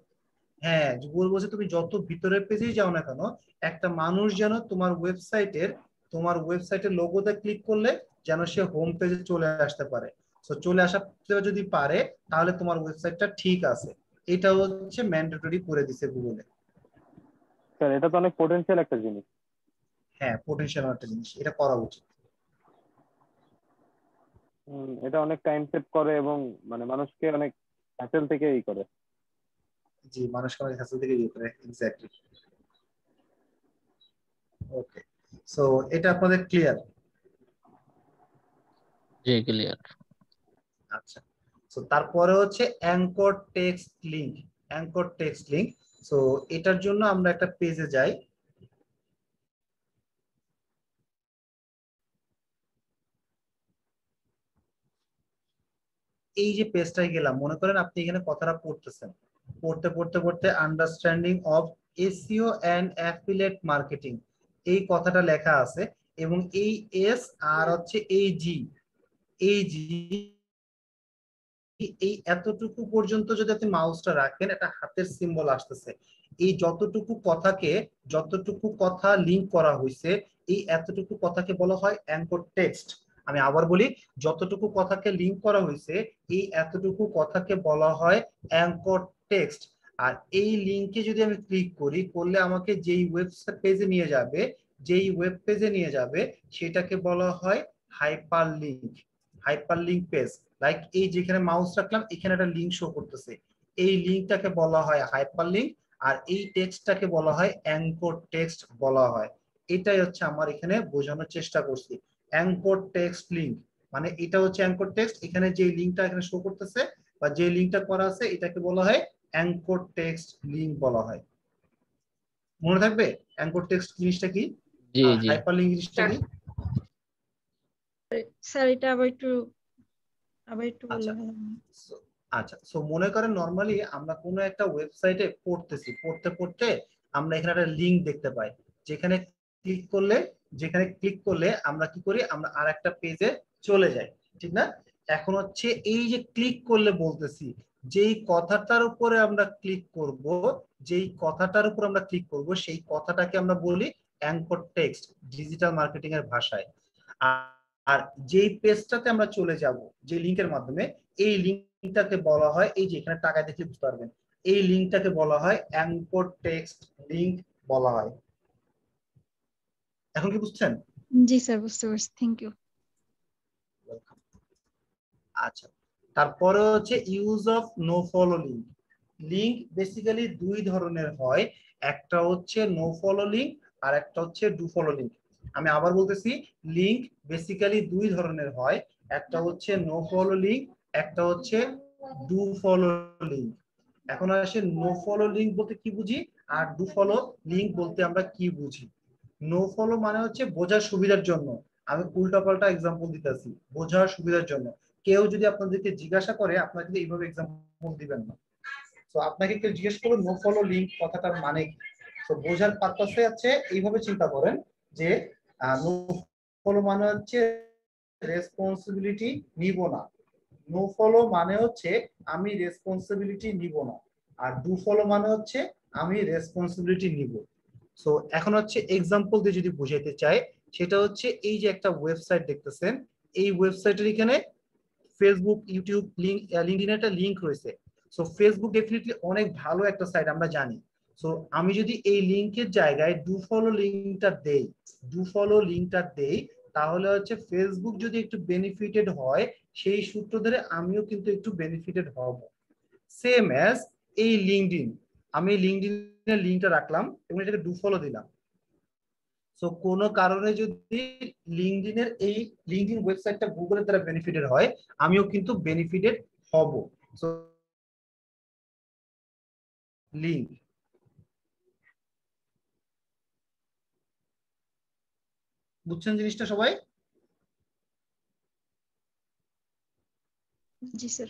হ্যাঁ গুগল বলছে তুমি যত ভিতরের পেজেই যাও না কেন, একটা মানুষ যেন তোমার ওয়েবসাইটের লোগোতে ক্লিক করলে যেন সে হোম পেজে চলে আসতে পারে। তো চলে আসতে যদি পারে তাহলে তোমার ওয়েবসাইটটা ঠিক আছে, এটা হচ্ছে ম্যান্ডেটরি করে দিছে গুগলে। স্যার এটা তো অনেক পোটেনশিয়াল একটা জিনিস। হ্যাঁ, পোটেনশিয়াল একটা জিনিস, এটা করা উচিত। এটা অনেক টাইম সেভ করে এবং মানে মানুষকে অনেক হ্যাসেল থেকে ই করে। জি, মানুষকে অনেক হ্যাসেল থেকে ইয়ে করে, এক্স্যাক্টলি। ওকে, সো এটা আপনাদের ক্লিয়ার? জি ক্লিয়ার। আচ্ছা, সো তারপরে হচ্ছে anchor text link. Anchor text link, so এটার জন্য আমরা একটা পেজে যাই। এই যে পেজটায় গেলাম, মনে করেন আপনি এখানে কথাটা পড়তেছেন, পড়তে পড়তে পড়তে understanding of SEO and affiliate marketing এই কথাটা লেখা আছে, এবং এই এস আর হচ্ছে এই জি, এই জি, এই এতটুকু পর্যন্ত যদি আপনি মাউসটা রাখেন, একটা হাতের সিম্বল আসতেছে। এই যতটুকু কথাকে, যতটুকু কথা লিংক করা হয়েছে, এই এতটুকু কথাকে বলা হয় অ্যাঙ্কর টেক্সট। আমি আবার বলি, যতটুকু কথাকে লিংক করা হয়েছে, এই এতটুকু কথাকে বলা হয় অ্যাঙ্কর টেক্সট। আর এই লিংকে যদি আমি ক্লিক করি, করলে আমাকে যেই ওয়েবসাইট পেজে নিয়ে যাবে, যেই ওয়েব পেজে নিয়ে যাবে, সেটাকে বলা হয় hyper link. Hyper link page, like এই যেখানে মাউস রাখলাম, এখানে একটা লিংক শো করতেছে, এই লিংকটাকে বলা হয় হাইপার লিংক। আর এই টেক্সটটাকে বলা হয় অ্যাঙ্কর টেক্সট বলা হয়। এটাই হচ্ছে আমার এখানে বোঝানোর চেষ্টা করছি, অ্যাঙ্কর টেক্সট লিংক মানে এটা হচ্ছে অ্যাঙ্কর টেক্সট। এখানে যে লিংকটা এখানে শো করতেছে বা যে লিংকটা করা আছে, এটাকে বলা হয় অ্যাঙ্কর টেক্সট লিংক বলা হয়। মনে থাকবে অ্যাঙ্কর টেক্সট জিনিসটা কি, জি আর জি। হাইপার লিংক জিনিসটা কি? স্যার এটা আবার একটু বললে আচ্ছা, ভালো হয়। আচ্ছা, সো মনে করেন নরমালি আমরা কোনো একটা ওয়েবসাইটে পড়তেছি, পড়তে পড়তে আমরা এখানে একটা লিংক দেখতে পাই, যেখানে ক্লিক করলে, যেখানে ক্লিক করলে আমরা কি করি, আমরা আর একটা পেজে চলে যাই, ঠিক না? এখন হচ্ছে এই যে ক্লিক করলে বলতেছি, যেই কথাটার উপরে আমরা ক্লিক করব, যেই কথাটার উপর আমরা ক্লিক করব, সেই কথাটাকে আমরা বলি অ্যাঙ্কর টেক্সট ডিজিটাল মার্কেটিং এর ভাষায়। আর যেই পেজটাতে আমরা চলে যাব, যে লিংকের মাধ্যমে, এই লিংকটাকে বলা হয়, এই যে এখানে টাকা দেখলে বুঝতে পারবেন, এই লিংকটাকে বলা হয় অ্যাঙ্কর টেক্সট লিংক বলা হয়। এখন কি বুঝছেন? জি স্যার, বুঝতে পারছি, থ্যাংক ইউ। আচ্ছা, তারপরে হচ্ছে use of no follow link. Link basically দুই ধরনের হয়, একটা হচ্ছে নো ফলো লিংক, আর একটা হচ্ছে ডু ফলো লিংক। আমি আবার বলতেছি, লিংক বেসিক্যালি দুই ধরনের হয়, একটা হচ্ছে নো ফলো লিংক, একটা হচ্ছে ডু ফলো লিংক। এখন আসে নো ফলো লিংক বলতে কি বুঝি, আর ডু ফলো লিংক বলতে আমরা কি বুঝি। নো ফলো মানে হচ্ছে বোঝার সুবিধার জন্য, আমি উল্টাপাল্টা এক্সাম্পল দিতেছি বোঝার সুবিধার জন্য। কেউ যদি আপনাদেরকে জিজ্ঞাসা করে, আপনারা কিন্তু এইভাবে এক্সাম্পল দিবেন না। তো আপনাকে কেউ জিজ্ঞেস করলো নো ফলো লিংক কথাটার মানে কি, তো বোঝার পারপাসে আছে, এইভাবে চিন্তা করেন যে নো ফলো মানে হচ্ছে রেসপন্সিবিলিটি নিব না। নো ফলো মানে হচ্ছে আমি রেসপন্সিবিলিটি নিব না, আর ডু ফলো মানে হচ্ছে আমি রেসপন্সিবিলিটি নিব। সো এখন হচ্ছে এক্সাম্পল দিয়ে যদি বুঝাইতে চাই, সেটা হচ্ছে এই যে একটা ওয়েবসাইট দেখতেছেন, এই ওয়েবসাইটের এখানে ফেসবুক, ইউটিউব, লিঙ্কডইন একটা লিংক রয়েছে। সো ফেসবুক ডেফিনেটলি অনেক ভালো একটা সাইট, আমরা জানি। সো আমি যদি এই লিংকের জায়গায় ডু ফলো লিংকটা দেই, ডু ফলো লিংকটা দেই, তাহলে হচ্ছে ফেসবুক যদি একটু বেনিফিটেড হয়, সেই সূত্র ধরে আমিও কিন্তু একটু বেনিফিটেড হব। সেম অ্যাজ এই লিঙ্কডইন, আমি লিঙ্কডইনের লিংকটা রাখলাম এবং এটাকে ডু ফলো দিলাম। সো কোনো কারণে যদি লিঙ্কডইনের এই লিঙ্কডইন ওয়েবসাইটটা গুগলের দ্বারা বেনিফিটেড হয়, আমিও কিন্তু বেনিফিটেড হব। সো লিঙ্ক, বুঝছেন জিনিসটা সবাই? জি স্যার।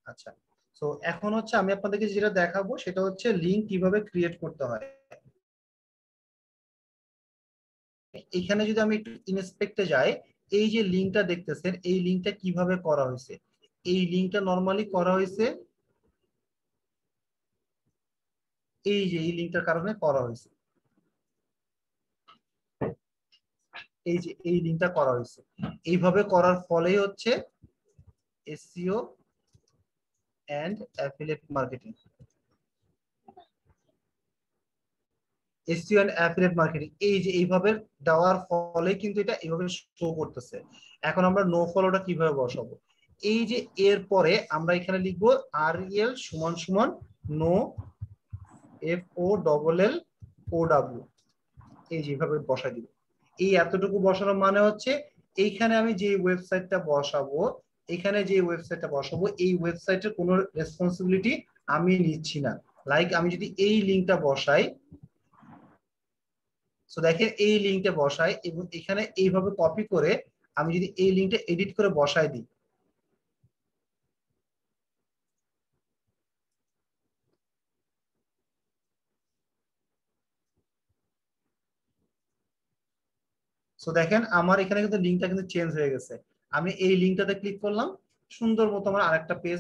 আচ্ছা, সো এখন হচ্ছে আমি আপনাদেরকে যেটা দেখাবো, সেটা হচ্ছে লিঙ্ক কিভাবে ক্রিয়েট করতে হয়। এখানে যদি আমি একটু ইনস্পেক্টে যাই, এই যে লিঙ্কটা দেখতেছেন, এই লিঙ্কটা কিভাবে করা হয়েছে, এই লিঙ্কটা নরমালি করা হয়েছে এই যে এই লিঙ্কটার কারণে করা হয়েছে, এই যে এই লিঙ্কটা করা হয়েছে। এইভাবে করার ফলেই হচ্ছে SEO and affiliate marketing. SEO and affiliate marketing, এই যে এইভাবে দেওয়ার ফলে কিন্তু এটা এইভাবে শো করতেছে। এখন আমরা নো ফলোটা কিভাবে বসাবো? এই যে এর পরে আমরা এখানে লিখবো REL সমান সমান নো FOLLOW, এই যেভাবে বসাই দিব। এই এতটুকু বসানোর মানে হচ্ছে এইখানে আমি যে ওয়েবসাইটটা বসাবো, এখানে যে ওয়েবসাইটটা বসাবো এই ওয়েবসাইটের কোনো রেসপন্সিবিলিটি আমি নিচ্ছি না। লাইক আমি যদি এই লিঙ্কটা বসাই, সো দেখেন এই লিঙ্কটা বসাই এবং এখানে এইভাবে কপি করে আমি যদি এই লিঙ্কটা এডিট করে বসাই দিই, সো দেখেন আমার এখানে কিন্তু লিঙ্কটা কিন্তু চেঞ্জ হয়ে গেছে। আমি এই লিঙ্কটাতে ক্লিক করলাম, সুন্দর মতো আমার আরেকটা পেজ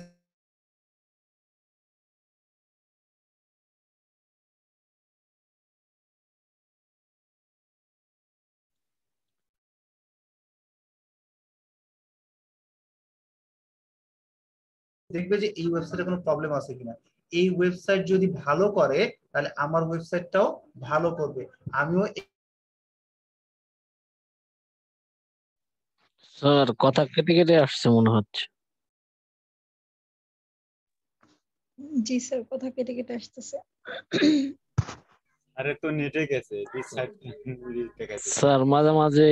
দেখবে যে এই ওয়েবসাইটে কোনো প্রবলেম আছে কিনা। এই ওয়েবসাইট যদি ভালো করে তাহলে আমার ওয়েবসাইটটাও ভালো করবে। আমিও স্যার কথা কেটে কেটে আসছে মনে হচ্ছে। জি স্যার, কথা কেটে কেটে আসতেছে। আরে তো নেটে গেছে, দিস সাইড দেখাচ্ছে। স্যার মাঝে মাঝে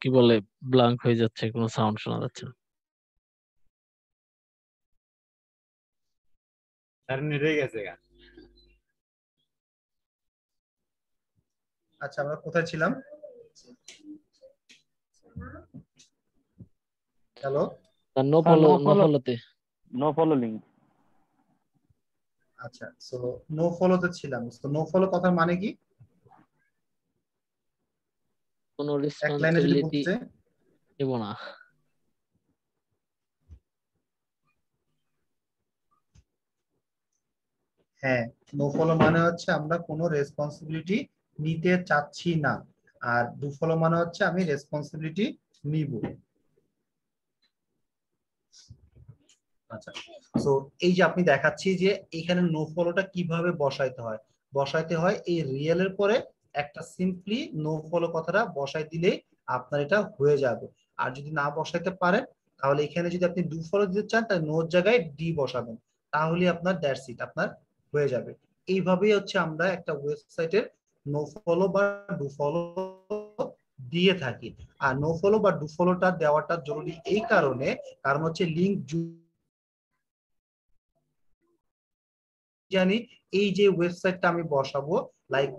কি বলে ব্ল্যাঙ্ক হয়ে যাচ্ছে, কোনো সাউন্ড শোনা যাচ্ছে না। আরে নেটে গেছে গা। আচ্ছা আমরা কোথায় ছিলাম? হ্যালো, নো ফলোতে। No follow link. আচ্ছা সো নো ফলোতে ছিলাম। সো নো ফলো কথার মানে কি? কোনো এক লাইনে যদি রেসপন্সিবিলিটি বলতে, নেব না। হ্যাঁ, নো ফলো মানে হচ্ছে আমরা কোনো রেসপন্সিবিলিটি নিতে চাচ্ছি না, আর ডু ফলো মানে হচ্ছে আমি রেসপন্সিবিলিটি নিব। আচ্ছা, সো এই যে আপনি দেখাচ্ছি যে এখানে নো ফলোটা কিভাবে বসাইতে হয়। বসাইতে হয় এই রিয়েল এর পরে একটা সিম্পলি নো ফলো কথাটা বসাই দিলেই আপনার এটা হয়ে যাবে। আর যদি না বসাইতে পারেন তাহলে এখানে যদি আপনি ডু ফলো দিতে চান তাহলে নোর জায়গায় ডি বসাবেন, তাহলে আপনার দ্যাটস ইট, আপনার হয়ে যাবে। এইভাবেই হচ্ছে আমরা একটা ওয়েবসাইটের নো ফলো বা ডু ফলো দিয়ে থাকি। আর নো ফলো বা ডু ফলোটা দেওয়াটা জরুরি এই কারণে, কারণ হচ্ছে লিঙ্ক জানি এই যে ওয়েবসাইটটা আমি বসাবো লাইক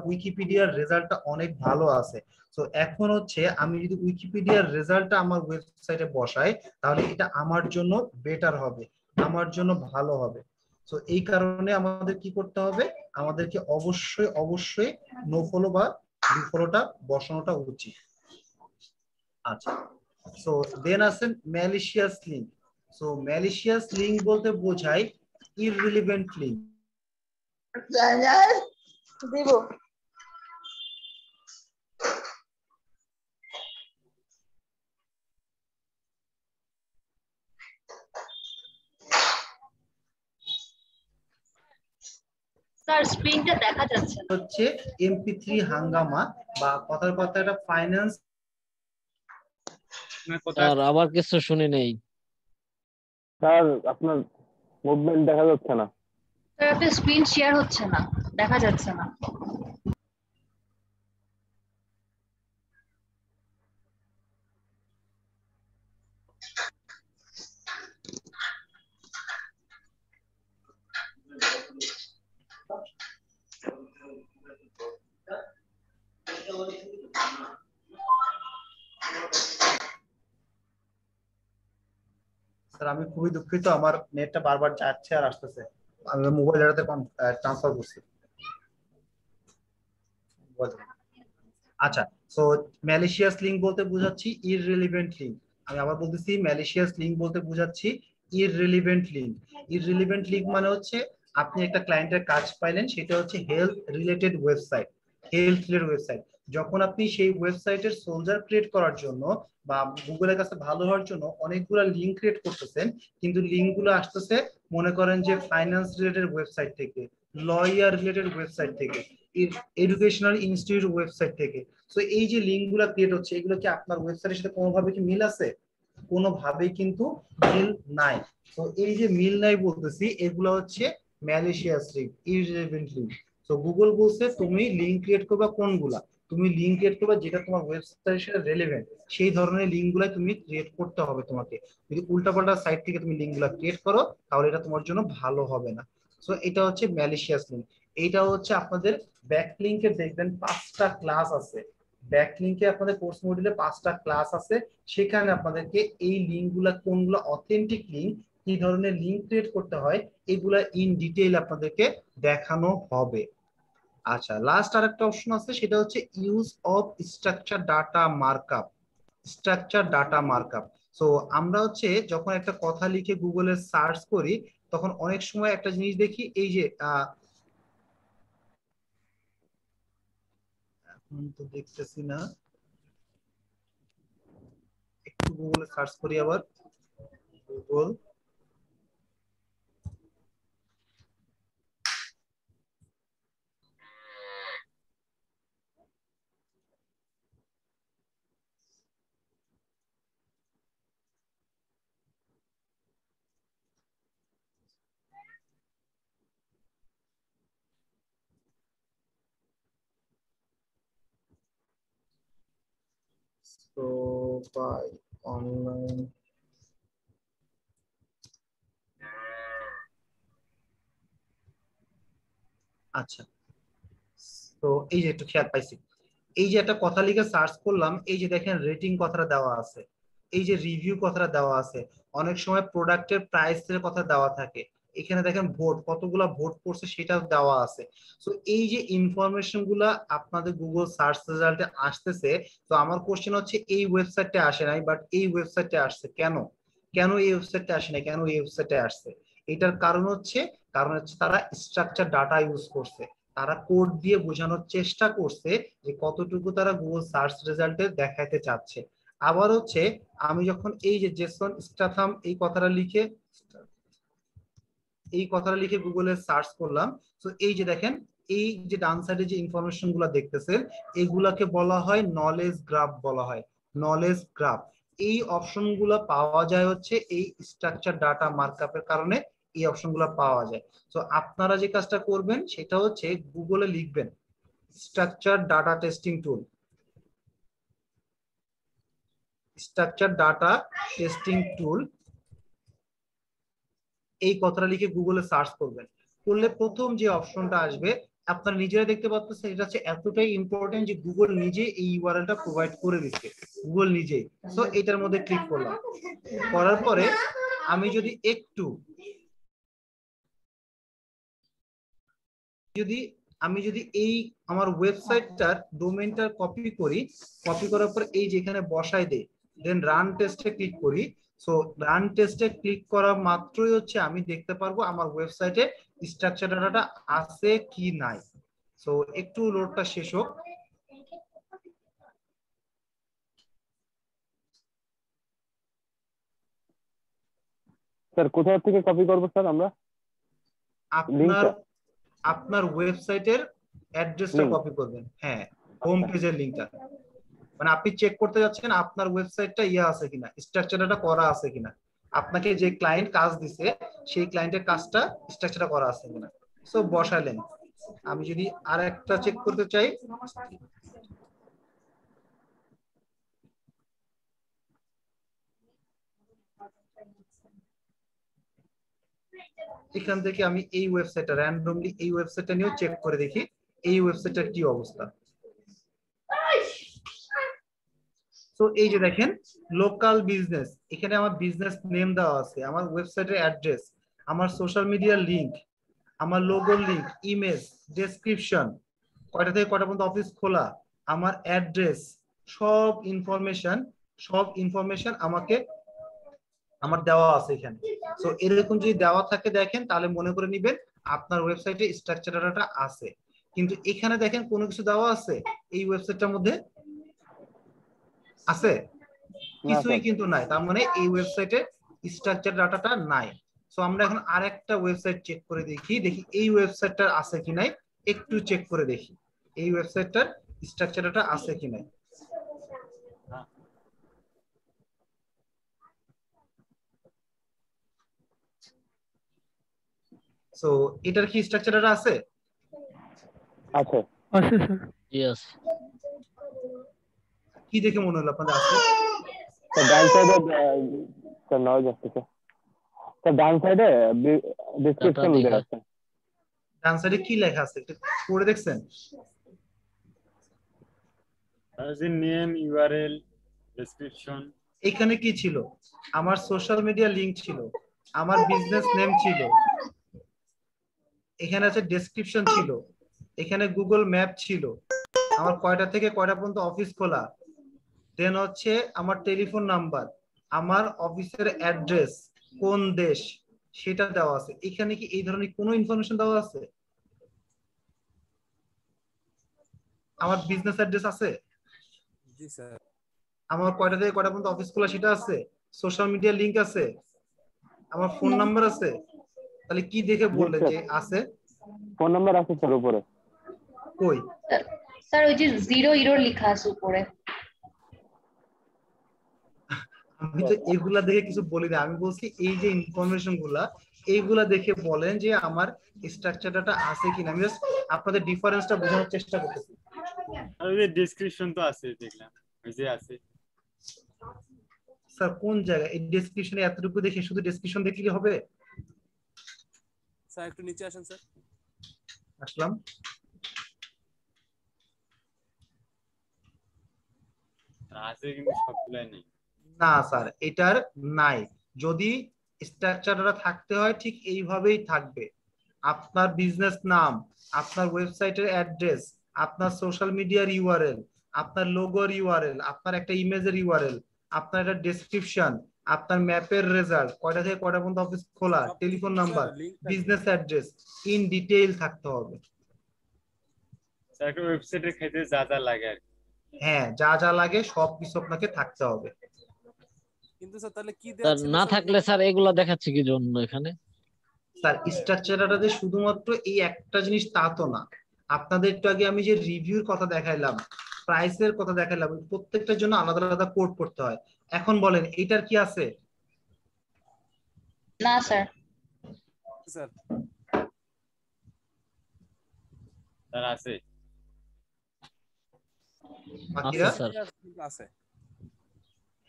উইকিপিডিয়ার রেজাল্টটা অনেক ভালো আছে। তো এখন হচ্ছে আমি যদি উইকিপিডিয়ার রেজাল্টটা আমার ওয়েবসাইটে বসাই তাহলে এটা আমার জন্য বেটার হবে, আমার জন্য ভালো হবে। তো এই কারণে আমাদের কি করতে হবে, আমাদেরকে অবশ্যই অবশ্যই নো ফলো বা ডু ফলোটা বসানোটা উচিত। আচ্ছা, সো দেন আসেন malicious link. So malicious link বলতে বোঝায় irrelevant link। দিব স্যার স্ক্রিনটা দেখা যাচ্ছে না। হচ্ছে MP3 হাঙ্গামা বা কথার কথা একটা ফাইন্যান্স। স্যার আবার কিছু শুনি নেই স্যার আপনার মুভমেন্ট দেখা যাচ্ছে না। স্যার আপনার স্ক্রিন শেয়ার হচ্ছে না, দেখা যাচ্ছে না। স্যার আমি খুবই দুঃখিত, আমার নেটটা বারবার যাচ্ছে আর আসতেছে। আমি মোবাইল ডাটাতে ট্রান্সফার করছি। আচ্ছা, সো ম্যালিশিয়াস লিঙ্ক বলতে বোঝাচ্ছি ইররিলেভেন্ট লিঙ্ক। আমি আবার বলতেছি, ম্যালিশিয়াস লিঙ্ক বলতে বোঝাচ্ছি ইররিলেভেন্ট লিঙ্ক। ইররিলেভেন্ট লিঙ্ক মানে হচ্ছে আপনি একটা ক্লায়েন্টের কাজ পাইলেন, সেটা হচ্ছে health related website, health related website. যখন আপনি সেই ওয়েবসাইটের সোলজার ক্রিয়েট করার জন্য বা গুগলের কাছে ভালো হওয়ার জন্য অনেকগুলো লিঙ্ক ক্রিয়েট করতেছেন, কিন্তু লিঙ্কগুলো আসতেছে মনে করেন যে ফাইন্যান্স রিলেটেড ওয়েবসাইট থেকে, লয়ার রিলেটেড ওয়েবসাইট থেকে, এডুকেশনাল ইনস্টিটিউট ওয়েবসাইট থেকে। সো এই যে লিঙ্কগুলো ক্রিয়েট হচ্ছে এগুলো কি আপনার ওয়েবসাইটের সাথে কোনোভাবে কি মিল আছে? কোনোভাবেই কিন্তু মিল নাই। তো এই যে মিল নাই বলতেছি এগুলো হচ্ছে ম্যালিশিয়াস লিঙ্ক, ইররিলেভেন্ট লিঙ্ক। তো গুগল বলছে তুমি লিঙ্ক ক্রিয়েট করবা কোনগুলা, তুমি লিঙ্ক ক্রিয়েট করবা যেটা তোমার ওয়েবসাইটের সাথে রিলেভেন্ট, সেই ধরনের লিঙ্কগুলো তুমি ক্রিয়েট করতে হবে তোমাকে। যদি উল্টাপাল্টা সাইট থেকে তুমি লিঙ্কগুলো ক্রিয়েট করো তাহলে এটা তোমার জন্য ভালো হবে না। সো এটা হচ্ছে ম্যালিশিয়াস লিঙ্ক। এইটা হচ্ছে আপনাদের ব্যাকলিংকে দেখবেন 5টা ক্লাস আছে, ব্যাকলিংকে আপনাদের কোর্স মডিউলে 5টা ক্লাস আছে, সেখানে আপনাদেরকে এই লিঙ্কগুলো কোনগুলো অথেন্টিক লিঙ্ক, কি ধরনের লিঙ্ক ক্রিয়েট করতে হয় এগুলা ইন ডিটেইল আপনাদেরকে দেখানো হবে। আচ্ছা, লাস্ট আরেকটা অপশন আছে, সেটা হচ্ছে use of structure data markup. Structure data markup. So আমরা হচ্ছে যখন একটা কথা লিখে গুগলে সার্চ করি তখন অনেক সময় একটা জিনিস দেখি, এই যে এখন তো দেখতেছি না, একটু গুগলে সার্চ করি আবার, গুগল বাই অনলাইন। আচ্ছা, তো এই যে একটু খেয়াল পাইছি, এই যে একটা কথা লিখে সার্চ করলাম, এই যে দেখেন রেটিং কথাটা দেওয়া আছে, এই যে রিভিউ কথাটা দেওয়া আছে, অনেক সময় প্রোডাক্টের প্রাইসের কথা দেওয়া থাকে, এখানে দেখেন ভোট কতগুলা ভোট পড়ছে সেটাও দেওয়া আছে। তো এই যে ইনফরমেশন গুলা আপনাদের গুগল সার্চ রেজাল্টে আসতেছে, তো আমার কোশ্চেন হচ্ছে এই ওয়েবসাইটে আসে নাই বাট এই ওয়েবসাইটে আসছে কেন? কেন এই ওয়েবসাইটে আসে নাই, কেন এই ওয়েবসাইটে আসছে? এটার কারণ হচ্ছে তারা স্ট্রাকচার ডাটা ইউজ করছে, তারা কোড দিয়ে বোঝানোর চেষ্টা করছে যে কতটুকু তারা গুগল সার্চ রেজাল্টে দেখাতে চাচ্ছে। আবার হচ্ছে আমি যখন এই যে জেসন স্টাথাম এই কথাটা লিখে গুগলে সার্চ করলাম, তো এই যে দেখেন এই যে ডান সাইডে যে ইনফরমেশন গুলা দেখতেছেন এগুলাকে বলা হয় নলেজ গ্রাফ, বলা হয় নলেজ গ্রাফ। এই অপশন গুলা পাওয়া যায় হচ্ছে এই স্ট্রাকচার ডাটা মার্কআপের কারণে, এই অপশন গুলা পাওয়া যায়। তো আপনারা যে কাজটা করবেন সেটা হচ্ছে গুগলে লিখবেন স্ট্রাকচার ডাটা টেস্টিং টুল, স্ট্রাকচার ডাটা টেস্টিং টুল, এই কথাটা লিখে গুগলে সার্চ করবেন। করলে প্রথম যে অপশনটা আসবে আপনারা নিজেরা দেখতে পাচ্ছেন, এটা হচ্ছে এতটাই ইম্পর্টেন্ট যে গুগল নিজে এই ইউআরএলটা প্রোভাইড করে দিচ্ছে, গুগল নিজেই। সো এটার মধ্যে ক্লিক করলাম, করার পরে আমি যদি একটু এই আমার ওয়েবসাইটটার ডোমেইনটা কপি করি, কপি করার পর এই যেখানে বসাই দেই, দেন রান টেস্টে ক্লিক করি। সো রান টেস্টে ক্লিক করা মাত্রই হচ্ছে আমি দেখতে পারবো আমার ওয়েবসাইটে স্ট্রাকচার ডাটাটা আছে কি নাই। সো একটু লোডটা শেষ হোক। স্যার কোথা থেকে কপি করব স্যার আমরা? আপনার ওয়েবসাইটের অ্যাড্রেসটা কপি করবেন, হ্যাঁ হোম পেজের লিংকটা, মানে আপনি চেক করতে যাচ্ছেন আপনার ওয়েবসাইটটা আছে কিনা, স্ট্রাকচারটা করা আছে কিনা, আপনাকে যে ক্লায়েন্ট কাজ দিছে সেই ক্লায়েন্টের কাজটা স্ট্রাকচারটা করা আছে কিনা। সো বসালেন। আমি যদি আরেকটা চেক করতে চাই, এখান থেকে আমি এই ওয়েবসাইটটা র্যান্ডমলি এই ওয়েবসাইটটা নিয়েও চেক করে দেখি এই ওয়েবসাইটটার কি অবস্থা। সো এই যে দেখেন লোকাল বিজনেস, এখানে আমার বিজনেস নেম দেওয়া আছে, আমার ওয়েবসাইটের অ্যাড্রেস, আমার সোশ্যাল মিডিয়ার লিংক, আমার লোগোর লিংক, ইমেজ, ডেসক্রিপশন, কয়টা থেকে কয়টা পর্যন্ত অফিস খোলা, আমার অ্যাড্রেস, সব ইনফরমেশন আমাকে আমার দেওয়া আছে এখানে। সো এরকম যদি দেওয়া থাকে দেখেন তাহলে মনে করে নিবেন আপনার ওয়েবসাইটে স্ট্রাকচার ডাটা আছে। কিন্তু এখানে দেখেন কোনো কিছু দেওয়া আছে এই ওয়েবসাইটটার মধ্যে আছে কিছুই কিন্তু নাই, তার মানে এই ওয়েবসাইটে স্ট্রাকচার ডাটাটা নাই। সো আমরা এখন আরেকটা ওয়েবসাইট চেক করে দেখি এই ওয়েবসাইটটার আছে কি নাই, একটু চেক করে দেখি এই ওয়েবসাইটটার স্ট্রাকচারটা আছে কি নাই। সো এটার কি স্ট্রাকচারটা আছে? আছে আছে স্যার। ইয়েস কি দেখে মনে হলো আপনাদের আছে? তো ডান সাইডে স্যার নাও যাচ্ছে তো ডান সাইডে ডেসক্রিপশন ডাটা দেওয়া দেখা। আছে। ডান সাইডে কি লেখা আছে একটু পড়ে দেখছেন? Name, URL, description. এখানে কি ছিল? আমার সোশ্যাল মিডিয়া লিংক ছিল, আমার বিজনেস নেম ছিল, এখানে আছে ডেসক্রিপশন ছিল, এখানে গুগল ম্যাপ ছিল, আমার কয়টা থেকে কয়টা পর্যন্ত অফিস খোলা, দেন হচ্ছে আমার টেলিফোন নাম্বার, আমার অফিসের অ্যাড্রেস, কোন দেশ সেটা দেওয়া আছে। এখানে কি এই ধরনের কোনো ইনফরমেশন দেওয়া আছে? আমার বিজনেস অ্যাড্রেস আছে? জি স্যার। আমার কয়টা থেকে কয়টা পর্যন্ত অফিস খোলা সেটা আছে, সোশ্যাল মিডিয়া লিংক আছে, আমার ফোন নাম্বার আছে। তাহলে কি দেখে বললেন যে আছে? ফোন নাম্বার আছে স্যার উপরে। কই স্যার ওই যে 0 ইরোর লেখা আছে উপরে। আমি তো এগুলা দেখে কিছু বলি না, আমি বলছি এই যে ইনফরমেশন গুলা এইগুলা দেখে বলেন যে আমার স্ট্রাকচারটা আছে কিনা। আমি জাস্ট আপনাদের ডিফারেন্সটা বোঝানোর চেষ্টা করতেছি। আর ওই যে ডেসক্রিপশন তো আছে দেখলাম, ওই যে আছে। স্যার কোন জায়গায়? এই ডেসক্রিপশনে এতটুকু দেখে শুধু ডেসক্রিপশন দেখলে হবে? স্যার একটু নিচে আসেন স্যার। আসলাম। আছে কিন্তু সবগুলাই নেই। না স্যার এটার নাই। যদি স্ট্রাকচারটা থাকতে হয় ঠিক এইভাবেই থাকবে। আপনার বিজনেস নাম, আপনার ওয়েবসাইটের অ্যাড্রেস, আপনার সোশ্যাল মিডিয়ার ইউআরএল, আপনার লোগোর ইউআরএল, আপনার একটা ইমেজের ইউআরএল, আপনার একটা ডেসক্রিপশন, আপনার ম্যাপের রেজাল্ট, কয়টা থেকে কয়টা পর্যন্ত অফিস খোলা, telephone number, business address in detail থাকতে হবে। স্যার একটা ওয়েবসাইটের ক্ষেত্রে যা যা লাগে আর কি। হ্যাঁ যা যা লাগে সবকিছু আপনাকে থাকতে হবে। কিন্তু স্যার তাহলে কি স্যার দেওয়া ছিল না স্যার থাকলে স্যার এগুলা দেখাচ্ছে কি জন্য এখানে? স্যার স্ট্রাকচারটা যে শুধুমাত্র এই একটা জিনিস তা তো না। আপনাদের একটু আগে আমি যে রিভিউর কথা দেখাইলাম, প্রাইসের কথা দেখাইলাম, প্রত্যেকটার জন্য আলাদা আলাদা কোড করতে হয়। এখন বলেন এইটার কি আছে? না স্যার। স্যার স্যার আছে। বাকিরা? আছে।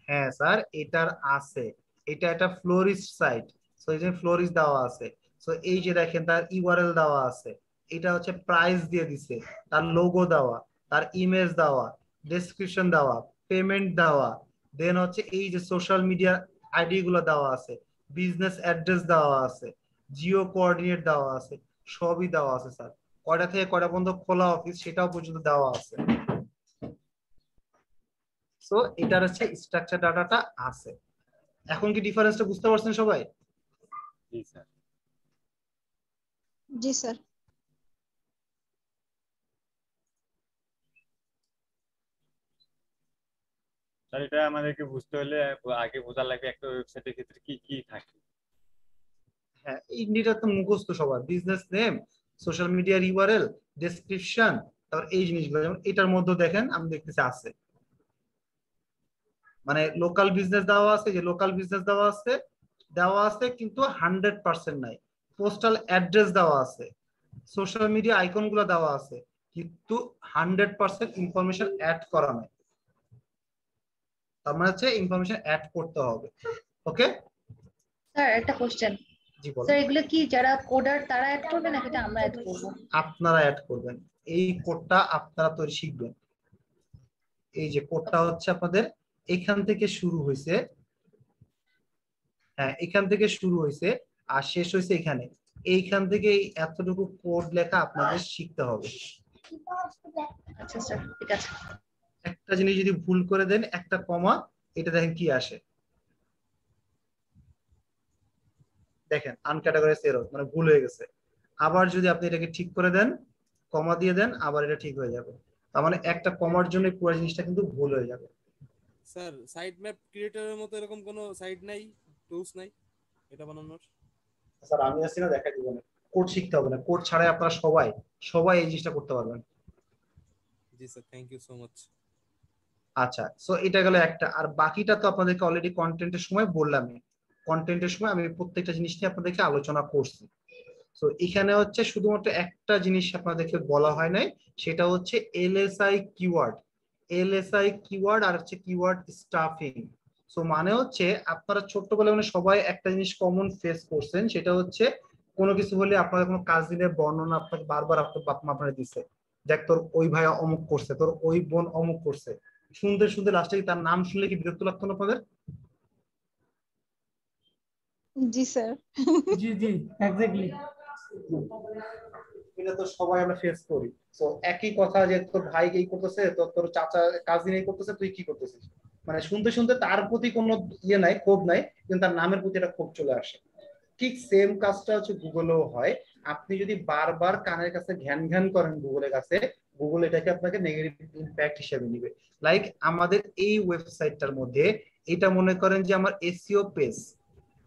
হ্যাঁ স্যার এটার আছে। এটা একটা ফ্লোরিস্ট সাইট, সো এই যে ফ্লোরিস্ট দেওয়া আছে। সো এই যে দেখেন তার ইউআরএল দেওয়া আছে, এটা হচ্ছে প্রাইস দিয়ে দিছে, তার লোগো দেওয়া, তার ইমেজ দেওয়া, ডেসক্রিপশন দেওয়া, পেমেন্ট দেওয়া, দেন হচ্ছে এই যে সোশ্যাল মিডিয়া আইডি গুলো দেওয়া আছে, বিজনেস অ্যাড্রেস দেওয়া আছে, জিও কোঅর্ডিনেট দেওয়া আছে, সবই দেওয়া আছে স্যার। কয়টা থেকে কয়টা পর্যন্ত খোলা অফিস সেটাও পর্যন্ত দেওয়া আছে। সো এটার হচ্ছে স্ট্রাকচার ডাটাটা আছে। এখন কি ডিফারেন্সটা বুঝতে পারছেন সবাই? জি স্যার। জি স্যার। স্যার এটা আমাদেরকে বুঝতে হলে আগে বোঝা লাগবে একটা ওয়েবসাইটের ক্ষেত্রে কি কি থাকে। হ্যাঁ এটা তো মুখস্থ সবার, বিজনেস নেম, সোশ্যাল মিডিয়ার ইউআরএল, ডেসক্রিপশন, তারপর এই জিনিসগুলো। যেমন এটার মধ্যে দেখেন আমি দেখতেছি আছে, মানে লোকাল বিজনেস দেওয়া আছে, যে লোকাল বিজনেস দেওয়া আছে কিন্তু 100% নাই। পোস্টাল অ্যাড্রেস দেওয়া আছে, সোশ্যাল মিডিয়া আইকন গুলো দেওয়া আছে, কিন্তু 100% ইনফরমেশন অ্যাড করা নাই। তার মানে হচ্ছে ইনফরমেশন অ্যাড করতে হবে। ওকে স্যার একটা কোশ্চেন। জি বলুন। স্যার এগুলো কি যারা কোডার তারা অ্যাড করবে নাকি এটা আমরা অ্যাড করব? আপনারা অ্যাড করবেন, এই কোডটা আপনারা তৈরি শিখবেন। এই যে কোডটা হচ্ছে আপনাদের এখান থেকে শুরু হয়েছে, হ্যাঁ এখান থেকে শুরু হয়েছে আর শেষ হয়েছে এখানে। এইখান থেকে এতটুকু কোড লেখা আপনাদের শিখতে হবে। আচ্ছা স্যার ঠিক আছে। একটা জিনিস যদি ভুল করে দেন, একটা কমা, এটা দেখেন কি আসে, দেখেন আনক্যাটাগরাইজড এরর, মানে ভুল হয়ে গেছে। আবার যদি আপনি এটাকে ঠিক করে দেন, কমা দিয়ে দেন, আবার এটা ঠিক হয়ে যাবে। তার মানে একটা কমার জন্য পুরো জিনিসটা কিন্তু ভুল হয়ে যাবে। স্যার সাইট ম্যাপ ক্রিয়েটরের মতো এরকম কোনো সাইট নাই, টুলস নাই এটা বানানোর? স্যার আমি আছি না, দেখাই দিব না, কোড শিখতে হবে না, কোড ছাড়াই আপনারা সবাই সবাই এই জিনিসটা করতে পারবেন। জি sir, thank you so much. আচ্ছা, সো এটা গেল একটা। আর বাকিটা তো আপনাদেরকে অলরেডি কন্টেন্টের সময় বললামই, কন্টেন্টের সময় আমি প্রত্যেকটা জিনিস নিয়ে আপনাদেরকে আলোচনা করছি। তো এখানে হচ্ছে শুধুমাত্র একটা জিনিস আপনাদেরকে বলা হয় নাই, সেটা হচ্ছে এলএসআই কিওয়ার্ড। এলএসআই কিওয়ার্ড আর হচ্ছে কিওয়ার্ড স্টাফিং। সো মানে হচ্ছে আপনারা ছোট্টবেলায় মানে সবাই একটা জিনিস কমন ফেস করছেন, সেটা হচ্ছে কোনো কিছু হলে আপনাদের কোনো কাজিনের বর্ণনা আপনাকে বারবার আপনার বাপ মা আপনারা দিচ্ছে, দেখ তোর ওই ভাই অমুক করছে, তোর ওই বোন অমুক করছে, শুনতে শুনতে লাস্টে তার নাম শুনলে কি বিরক্ত লাগতো না আপনাদের? জি স্যার। জি জি এক্স্যাক্টলি। এটা তো সবাই আমরা ফেস করি। তো একই কথা যে তোর ভাই এই করতেছে, তোর চাচা কাজিন এই করতেছে, তুই কি করতেছিস, মানে শুনতে শুনতে তার প্রতি কোনো ইয়ে নাই, ক্ষোভ নাই, কিন্তু তার নামের প্রতি একটা ক্ষোভ চলে আসে। ঠিক সেম কাজটা হচ্ছে গুগলেও হয়। আপনি যদি বারবার কানের কাছে ঘ্যান ঘ্যান করেন গুগলের কাছে, গুগল এটাকে আপনাকে নেগেটিভ ইম্প্যাক্ট হিসেবে নিবে। লাইক আমাদের এই ওয়েবসাইটটার মধ্যে এটা মনে করেন যে আমার এসইও পেজ,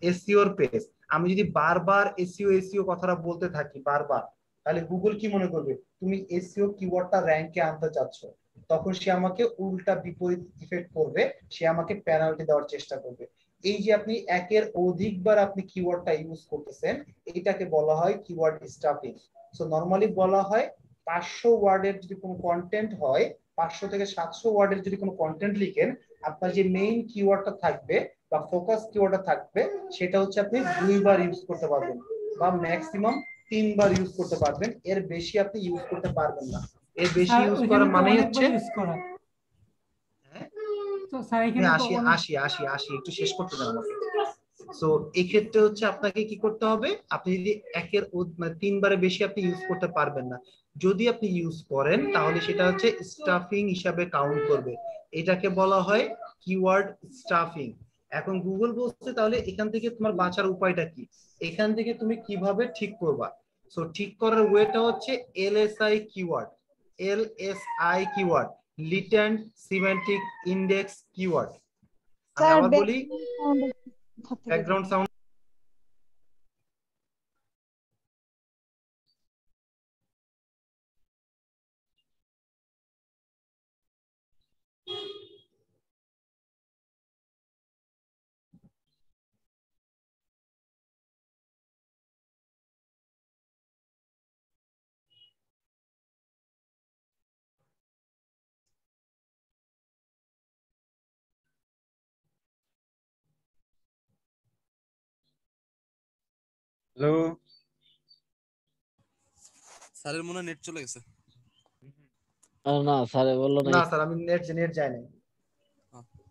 এসইওর পেজ, আমি যদি বারবার এসইও এসইও কথাটা বলতে থাকি বারবার, তাহলে গুগল কি মনে করবে, তুমি এসইও কিওয়ার্ডটা র‍্যাঙ্কে আনতে চাচ্ছ, তখন সে আমাকে উল্টা বিপরীত ইফেক্ট করবে, সে আমাকে পেনাল্টি দেওয়ার চেষ্টা করবে। এই যে আপনি একের অধিকবার আপনি কিওয়ার্ডটা ইউজ করতেছেন, এটাকে বলা হয় কিওয়ার্ড স্টাফিং। সো নরমালি বলা হয় 500 ওয়ার্ডের যদি কোনো কন্টেন্ট হয়, 500 থেকে 700 ওয়ার্ডের যদি কোনো কন্টেন্ট লিখেন, আপনার যে মেইন কিওয়ার্ডটা থাকবে বা ফোকাস কিওয়ার্ডটা থাকবে, সেটা হচ্ছে আপনি 2 বার ইউজ করতে পারবেন বা ম্যাক্সিমাম 3 বার ইউজ করতে পারবেন, এর বেশি আপনি ইউজ করতে পারবেন না। এর বেশি ইউজ করা মানে হচ্ছে আসি একটু শেষ করতে দেন আমাকে। সো এই ক্ষেত্রে হচ্ছে আপনাকে কি করতে হবে, আপনি যদি একের মানে 3 বারের বেশি আপনি ইউজ করতে পারবেন না। যদি আপনি ইউজ করেন তাহলে সেটা হচ্ছে স্টাফিং হিসাবে কাউন্ট করবে, এটাকে বলা হয় কিওয়ার্ড স্টাফিং। এখন গুগল বলছে তাহলে এখান থেকে তোমার বাঁচার উপায়টা কি, এখান থেকে তুমি কিভাবে ঠিক করবা। সো ঠিক করার ওয়েটা হচ্ছে LSI keyword, LSI keyword, latent semantic index keyword. আমি আবার বলি, ব্যাকগ্রাউন্ড সাউন্ড। হ্যালো স্যারের মনে নেট চলে গেছে। না স্যার বললো না স্যার আমি নেট যায় না।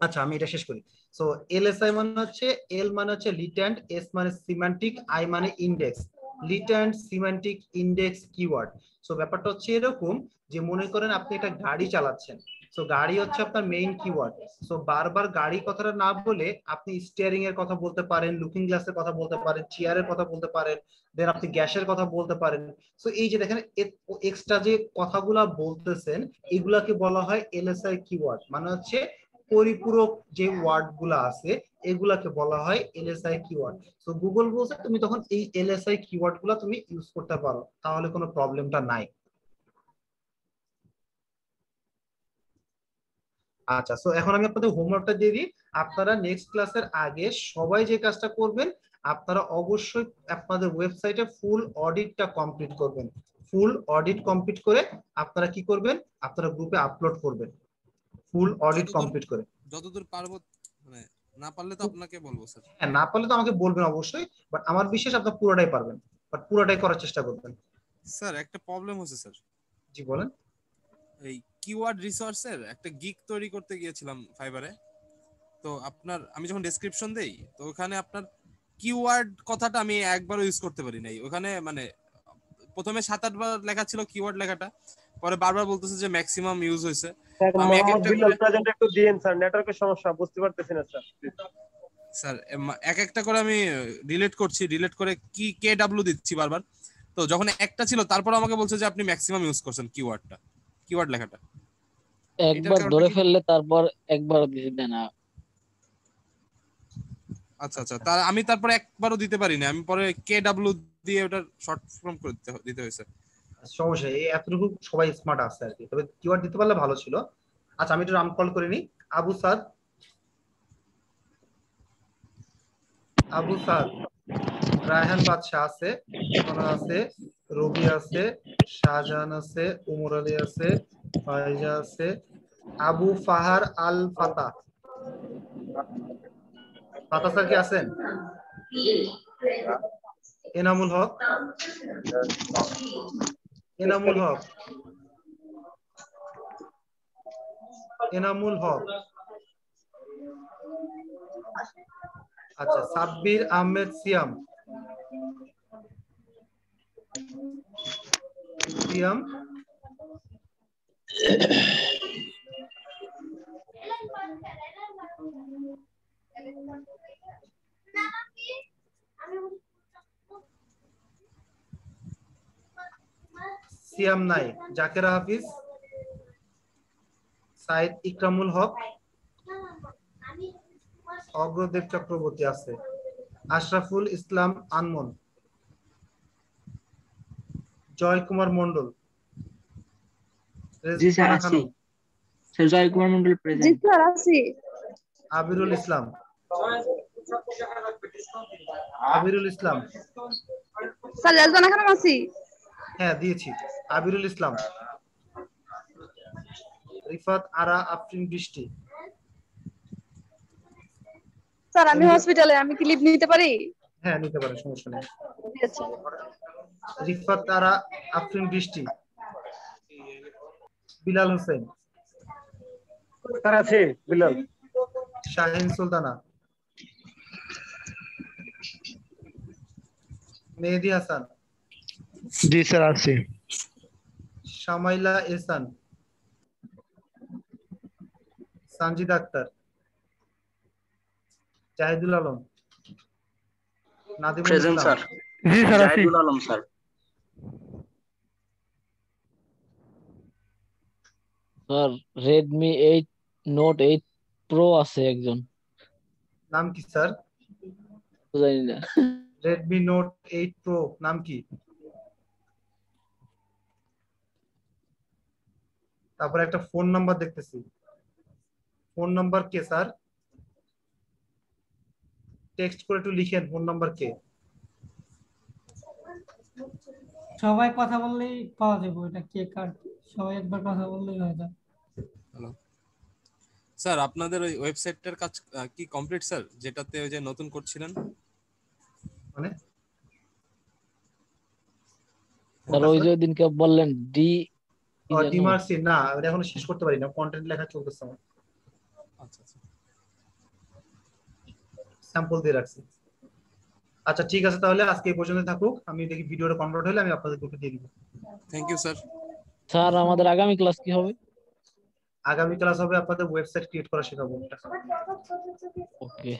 আচ্ছা আমি এটা শেষ করি। সো এলএসআই মানে হচ্ছে, এল মানে হচ্ছে লিটেন্ট, এস মানে সিম্যান্টিক, আই মানে index, latent semantic index keyword. So ব্যাপারটা হচ্ছে এরকম যে মনে করেন আপনি একটা গাড়ি চালাচ্ছেন, সো গাড়ি হচ্ছে আপনার মেইন কিওয়ার্ড। সো বারবার গাড়ি কথাটা না বলে আপনি স্টিয়ারিং এর কথা বলতে পারেন, লুকিং গ্লাসের কথা বলতে পারেন, চেয়ারের কথা বলতে পারেন, দেন আপনি গ্যাসের কথা বলতে পারেন। সো এই যে দেখেন এক্সট্রা যে কথাগুলা বলতেছেন, এগুলাকে বলা হয় এলএসআই কিওয়ার্ড, মানে হচ্ছে পরিপূরক যে ওয়ার্ড গুলা আছে এগুলাকে বলা হয় এলএসআই কিওয়ার্ড। সো গুগল বলছে তুমি তখন এই এলএসআই কিওয়ার্ড গুলা তুমি ইউজ করতে পারো, তাহলে কোনো প্রবলেমটা নাই। আচ্ছা, সো এখন আমি আপনাদের হোমওয়ার্কটা দিয়ে দিই। আপনারা নেক্সট ক্লাসের আগে সবাই যে কাজটা করবেন, আপনারা অবশ্যই আপনাদের ওয়েবসাইটে ফুল অডিটটা কমপ্লিট করবেন। ফুল অডিট কমপ্লিট করে আপনারা কি করবেন, আপনারা গ্রুপে আপলোড করবেন ফুল অডিট কমপ্লিট করে। যতদূর পারবো, মানে না পারলে তো আপনাকে বলবো স্যার। হ্যাঁ, না পারলে তো আমাকে বলবেন অবশ্যই, বাট আমার বিশ্বাস আপনি পুরোটাই পারবেন, বাট পুরোটাই করার চেষ্টা করবেন। স্যার একটা প্রবলেম হচ্ছে স্যার। জি বলেন। এই কিওয়ার্ড রিসোর্সের একটা গিগ তৈরি করতে গিয়েছিলাম ফাইবারে। তো আপনার আমি যখন ডেসক্রিপশন দেই, তো ওখানে আপনার কিওয়ার্ড কথাটা আমি একবারও ইউজ করতে পারি নাই। ওখানে মানে প্রথমে 7-8 বার লেখা ছিল কিওয়ার্ড লেখাটা, পরে বারবার বলতেছে যে ম্যাক্সিমাম ইউজ হয়েছে। আমি এক একটা করে প্রেজেন্ট একটু দিয়েন স্যার, নেটওয়ার্কের সমস্যা, বুঝতে পারতেছি না স্যার। স্যার এক একটা করে আমি রিলেট করছি, রিলেট করে কি কেডব্লিউ দিচ্ছি বারবার। তো যখন একটা ছিল তারপর আমাকে বলছে যে আপনি ম্যাক্সিমাম ইউজ করছেন কিওয়ার্ডটা, কিওয়ার্ড লেখাটা। একবার ধরে ফেললে তারপর একবার দিতে দেয় না। আচ্ছা আচ্ছা, তার আমি তারপরে একবারও দিতে পারি না, আমি পরে KW দিয়ে ওটার শর্ট ফর্ম করে দিতে হয়েছে। সমস্যা এই এতটুকু সবাই স্মার্ট আছে আর কি, তবে কিওয়ার্ড দিতে পারলে ভালো ছিল। আচ্ছা আমি একটু নাম কল করে নিই। আবু সাদ, আবু সাদ, রায়হান বাদশাহ আছে, সোনা আছে, রবি আছে, শাহজাহান আছে, উমর আলী আছে, ফাইজা আছে, আবু ফাহার আল ফাতা। ফাতা স্যার কি আছেন? এনামুল হক, এনামুল হক, এনামুল হক। আচ্ছা সাব্বির আহমেদ সিয়াম, সিয়াম, সিয়াম নাই, জাকেরা হাফিজ, সাইদ ইকরামুল হক, অগ্রদেব চক্রবর্তী আছে, আশরাফুল ইসলাম আনমন, জয় কুমার মন্ডল, জি স্যার আছি স্যার, জয় কুমার মন্ডল জি প্রেজেন্ট। স্যার আছি। আবিরুল ইসলাম, আবিরুল ইসলাম, স্যার রেজওয়ান খানম আছি। হ্যাঁ দিয়েছি। আবিরুল ইসলাম, রিফাত আরা আফরিন বৃষ্টি। স্যার আমি হসপিটালে, আমি কি লিভ নিতে পারি? হ্যাঁ নিতে পারেন, সমস্যা নেই। জি, আচ্ছা। রিফাত আরা আফরিন বৃষ্টি, বিলাল হোসেন, স্যার আছে বিলাল, শাহিন সুলতানা, মেহেদি হাসান, জি স্যার আছি। শামাইলা এহসান, সানজিদ আক্তার, জাহিদুল আলম, নাদিমুল প্রেজেন্ট ইসলাম। স্যার। জি স্যার আছি। Jahidul Alam sir. Sir Redmi 8 note 8 pro আছে একজন, নাম কি স্যার? জানি না। রেডমি নোট 8 প্রো নাম কি? তারপরে একটা ফোন নাম্বার দেখতেছি, ফোন নাম্বার কে স্যার? টেক্সট করে একটু লিখেন ফোন নাম্বার কে। সবাই কথা বললেই পাওয়া যাবে এটা কে কার, সবাই একবার কথা বললেই হয়ে যায়। হ্যালো স্যার, আপনাদের ওই ওয়েবসাইটটার কাজ কি কমপ্লিট স্যার, যেটাতে ওই যে নতুন করছিলেন? মানে স্যার ওই যে দিনকে বললেন ডিমার্সি না, এটা এখনো শেষ করতে পারি না, কন্টেন্ট লেখা চলতেছে আমার। আচ্ছা আচ্ছা, স্যাম্পল দিয়ে রাখছি। আচ্ছা ঠিক আছে, তাহলে আজকে এই পর্যন্ত থাকুক। আমি দেখি ভিডিওটা কনভার্ট হলে আমি আপনাদের গ্রুপে দিয়ে দিব। Thank you sir. স্যার আমাদের আগামী ক্লাস কি হবে? আগামী ক্লাস হবে আপনাদের ওয়েবসাইট ক্রিয়েট করা শেখাবো। ওকে।